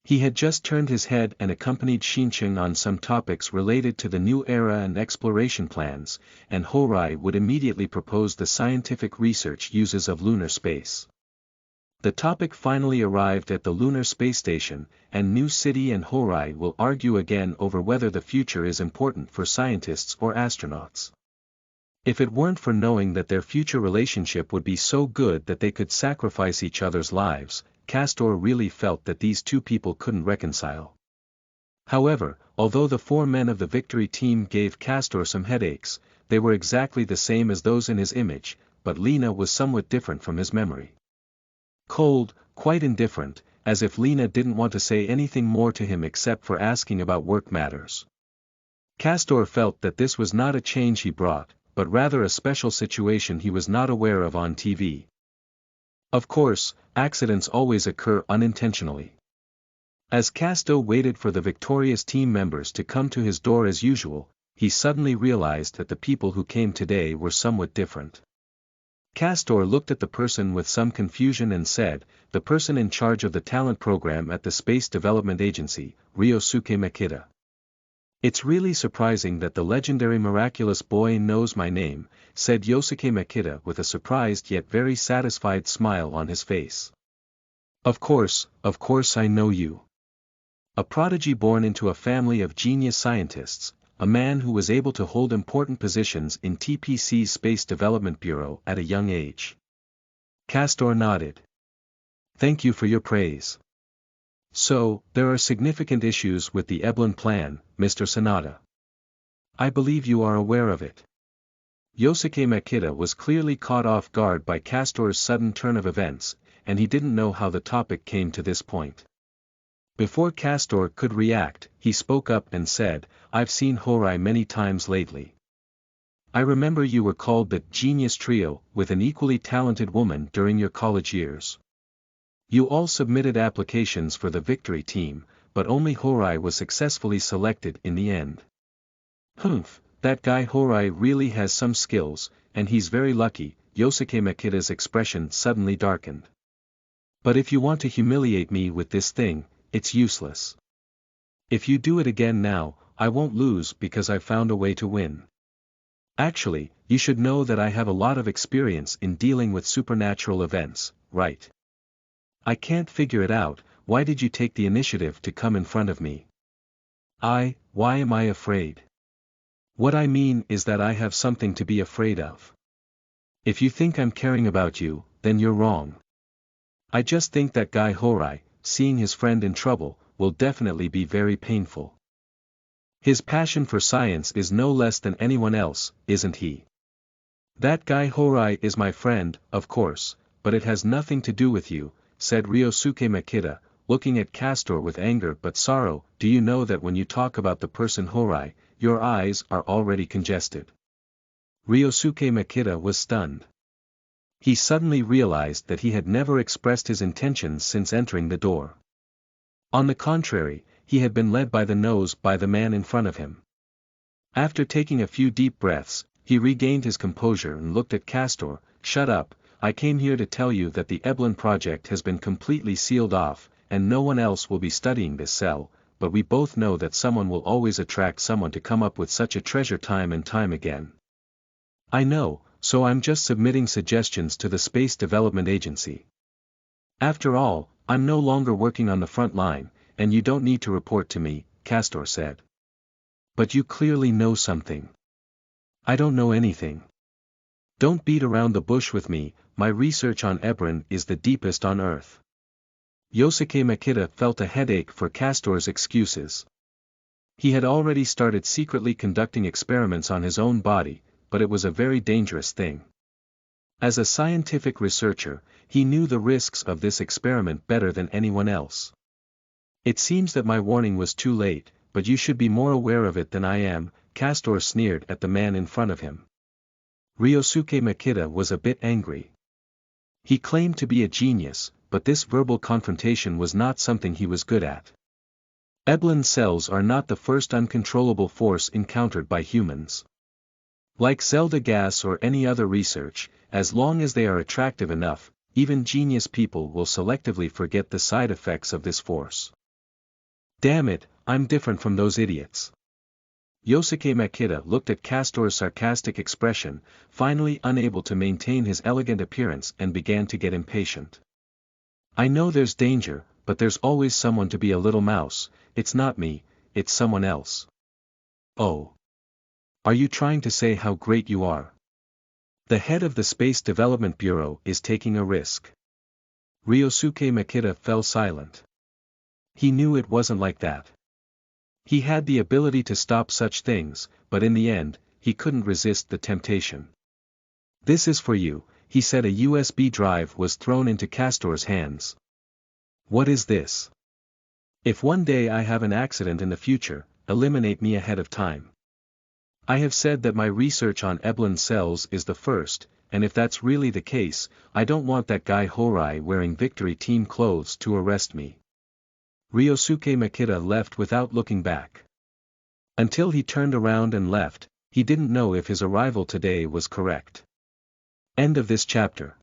He had just turned his head and accompanied Xincheng on some topics related to the new era and exploration plans, and Horai would immediately propose the scientific research uses of lunar space. The topic finally arrived at the lunar space station, and New City and Horai will argue again over whether the future is important for scientists or astronauts. If it weren't for knowing that their future relationship would be so good that they could sacrifice each other's lives, Castor really felt that these two people couldn't reconcile. However, although the four men of the victory team gave Castor some headaches, they were exactly the same as those in his image, but Lena was somewhat different from his memory. Cold, quite indifferent, as if Lena didn't want to say anything more to him except for asking about work matters. Castor felt that this was not a change he brought, but rather a special situation he was not aware of on TV. Of course, accidents always occur unintentionally. As Casto waited for the victorious team members to come to his door as usual, he suddenly realized that the people who came today were somewhat different. Castor looked at the person with some confusion and said, "The person in charge of the talent program at the Space Development Agency, Ryosuke Makita." "It's really surprising that the legendary miraculous boy knows my name," said Yosuke Makita with a surprised yet very satisfied smile on his face. Of course I know you. A prodigy born into a family of genius scientists, a man who was able to hold important positions in TPC's Space Development Bureau at a young age." Castor nodded. "Thank you for your praise. So, there are significant issues with the Eblon plan, Mr. Sanada. I believe you are aware of it." Yosuke Makita was clearly caught off guard by Castor's sudden turn of events, and he didn't know how the topic came to this point. Before Castor could react, he spoke up and said, "I've seen Horai many times lately. I remember you were called the Genius Trio with an equally talented woman during your college years. You all submitted applications for the victory team, but only Horai was successfully selected in the end." "Humph, that guy Horai really has some skills, and he's very lucky." Yosuke Makita's expression suddenly darkened. "But if you want to humiliate me with this thing, it's useless. If you do it again now, I won't lose because I've found a way to win. Actually, you should know that I have a lot of experience in dealing with supernatural events, right? I can't figure it out. Why did you take the initiative to come in front of me?" Why am I afraid? What I mean is that I have something to be afraid of. If you think I'm caring about you, then you're wrong. I just think that guy Horai, seeing his friend in trouble, will definitely be very painful. His passion for science is no less than anyone else, isn't he? That guy Horai is my friend, of course, but it has nothing to do with you," said Ryosuke Makita, looking at Castor with anger but sorrow. "Do you know that when you talk about the person Horai, your eyes are already congested?" Ryosuke Makita was stunned. He suddenly realized that he had never expressed his intentions since entering the door. On the contrary, he had been led by the nose by the man in front of him. After taking a few deep breaths, he regained his composure and looked at Castor. "Shut up, I came here to tell you that the Eblon project has been completely sealed off, and no one else will be studying this cell, but we both know that someone will always attract someone to come up with such a treasure time and time again. I know, so I'm just submitting suggestions to the Space Development Agency. After all, I'm no longer working on the front line, and you don't need to report to me," Castor said. "But you clearly know something." "I don't know anything. Don't beat around the bush with me, my research on Eblon is the deepest on Earth." Yosuke Makita felt a headache for Castor's excuses. He had already started secretly conducting experiments on his own body, but it was a very dangerous thing. As a scientific researcher, he knew the risks of this experiment better than anyone else. "It seems that my warning was too late, but you should be more aware of it than I am," Castor sneered at the man in front of him. Ryosuke Makita was a bit angry. He claimed to be a genius, but this verbal confrontation was not something he was good at. Eblon cells are not the first uncontrollable force encountered by humans. Like Zelda gas or any other research, as long as they are attractive enough, even genius people will selectively forget the side effects of this force. Damn it, I'm different from those idiots. Yosuke Makita looked at Castor's sarcastic expression, finally unable to maintain his elegant appearance, and began to get impatient. I know there's danger, but there's always someone to be a little mouse. It's not me, it's someone else. Oh. Are you trying to say how great you are? The head of the Space Development Bureau is taking a risk. Ryosuke Makita fell silent. He knew it wasn't like that. He had the ability to stop such things, but in the end, he couldn't resist the temptation. This is for you, he said. A USB drive was thrown into Castor's hands. What is this? If one day I have an accident in the future, eliminate me ahead of time. I have said that my research on Eblon cells is the first, and if that's really the case, I don't want that guy Horai wearing Victory Team clothes to arrest me. Ryosuke Makita left without looking back. Until he turned around and left, he didn't know if his arrival today was correct. End of this chapter.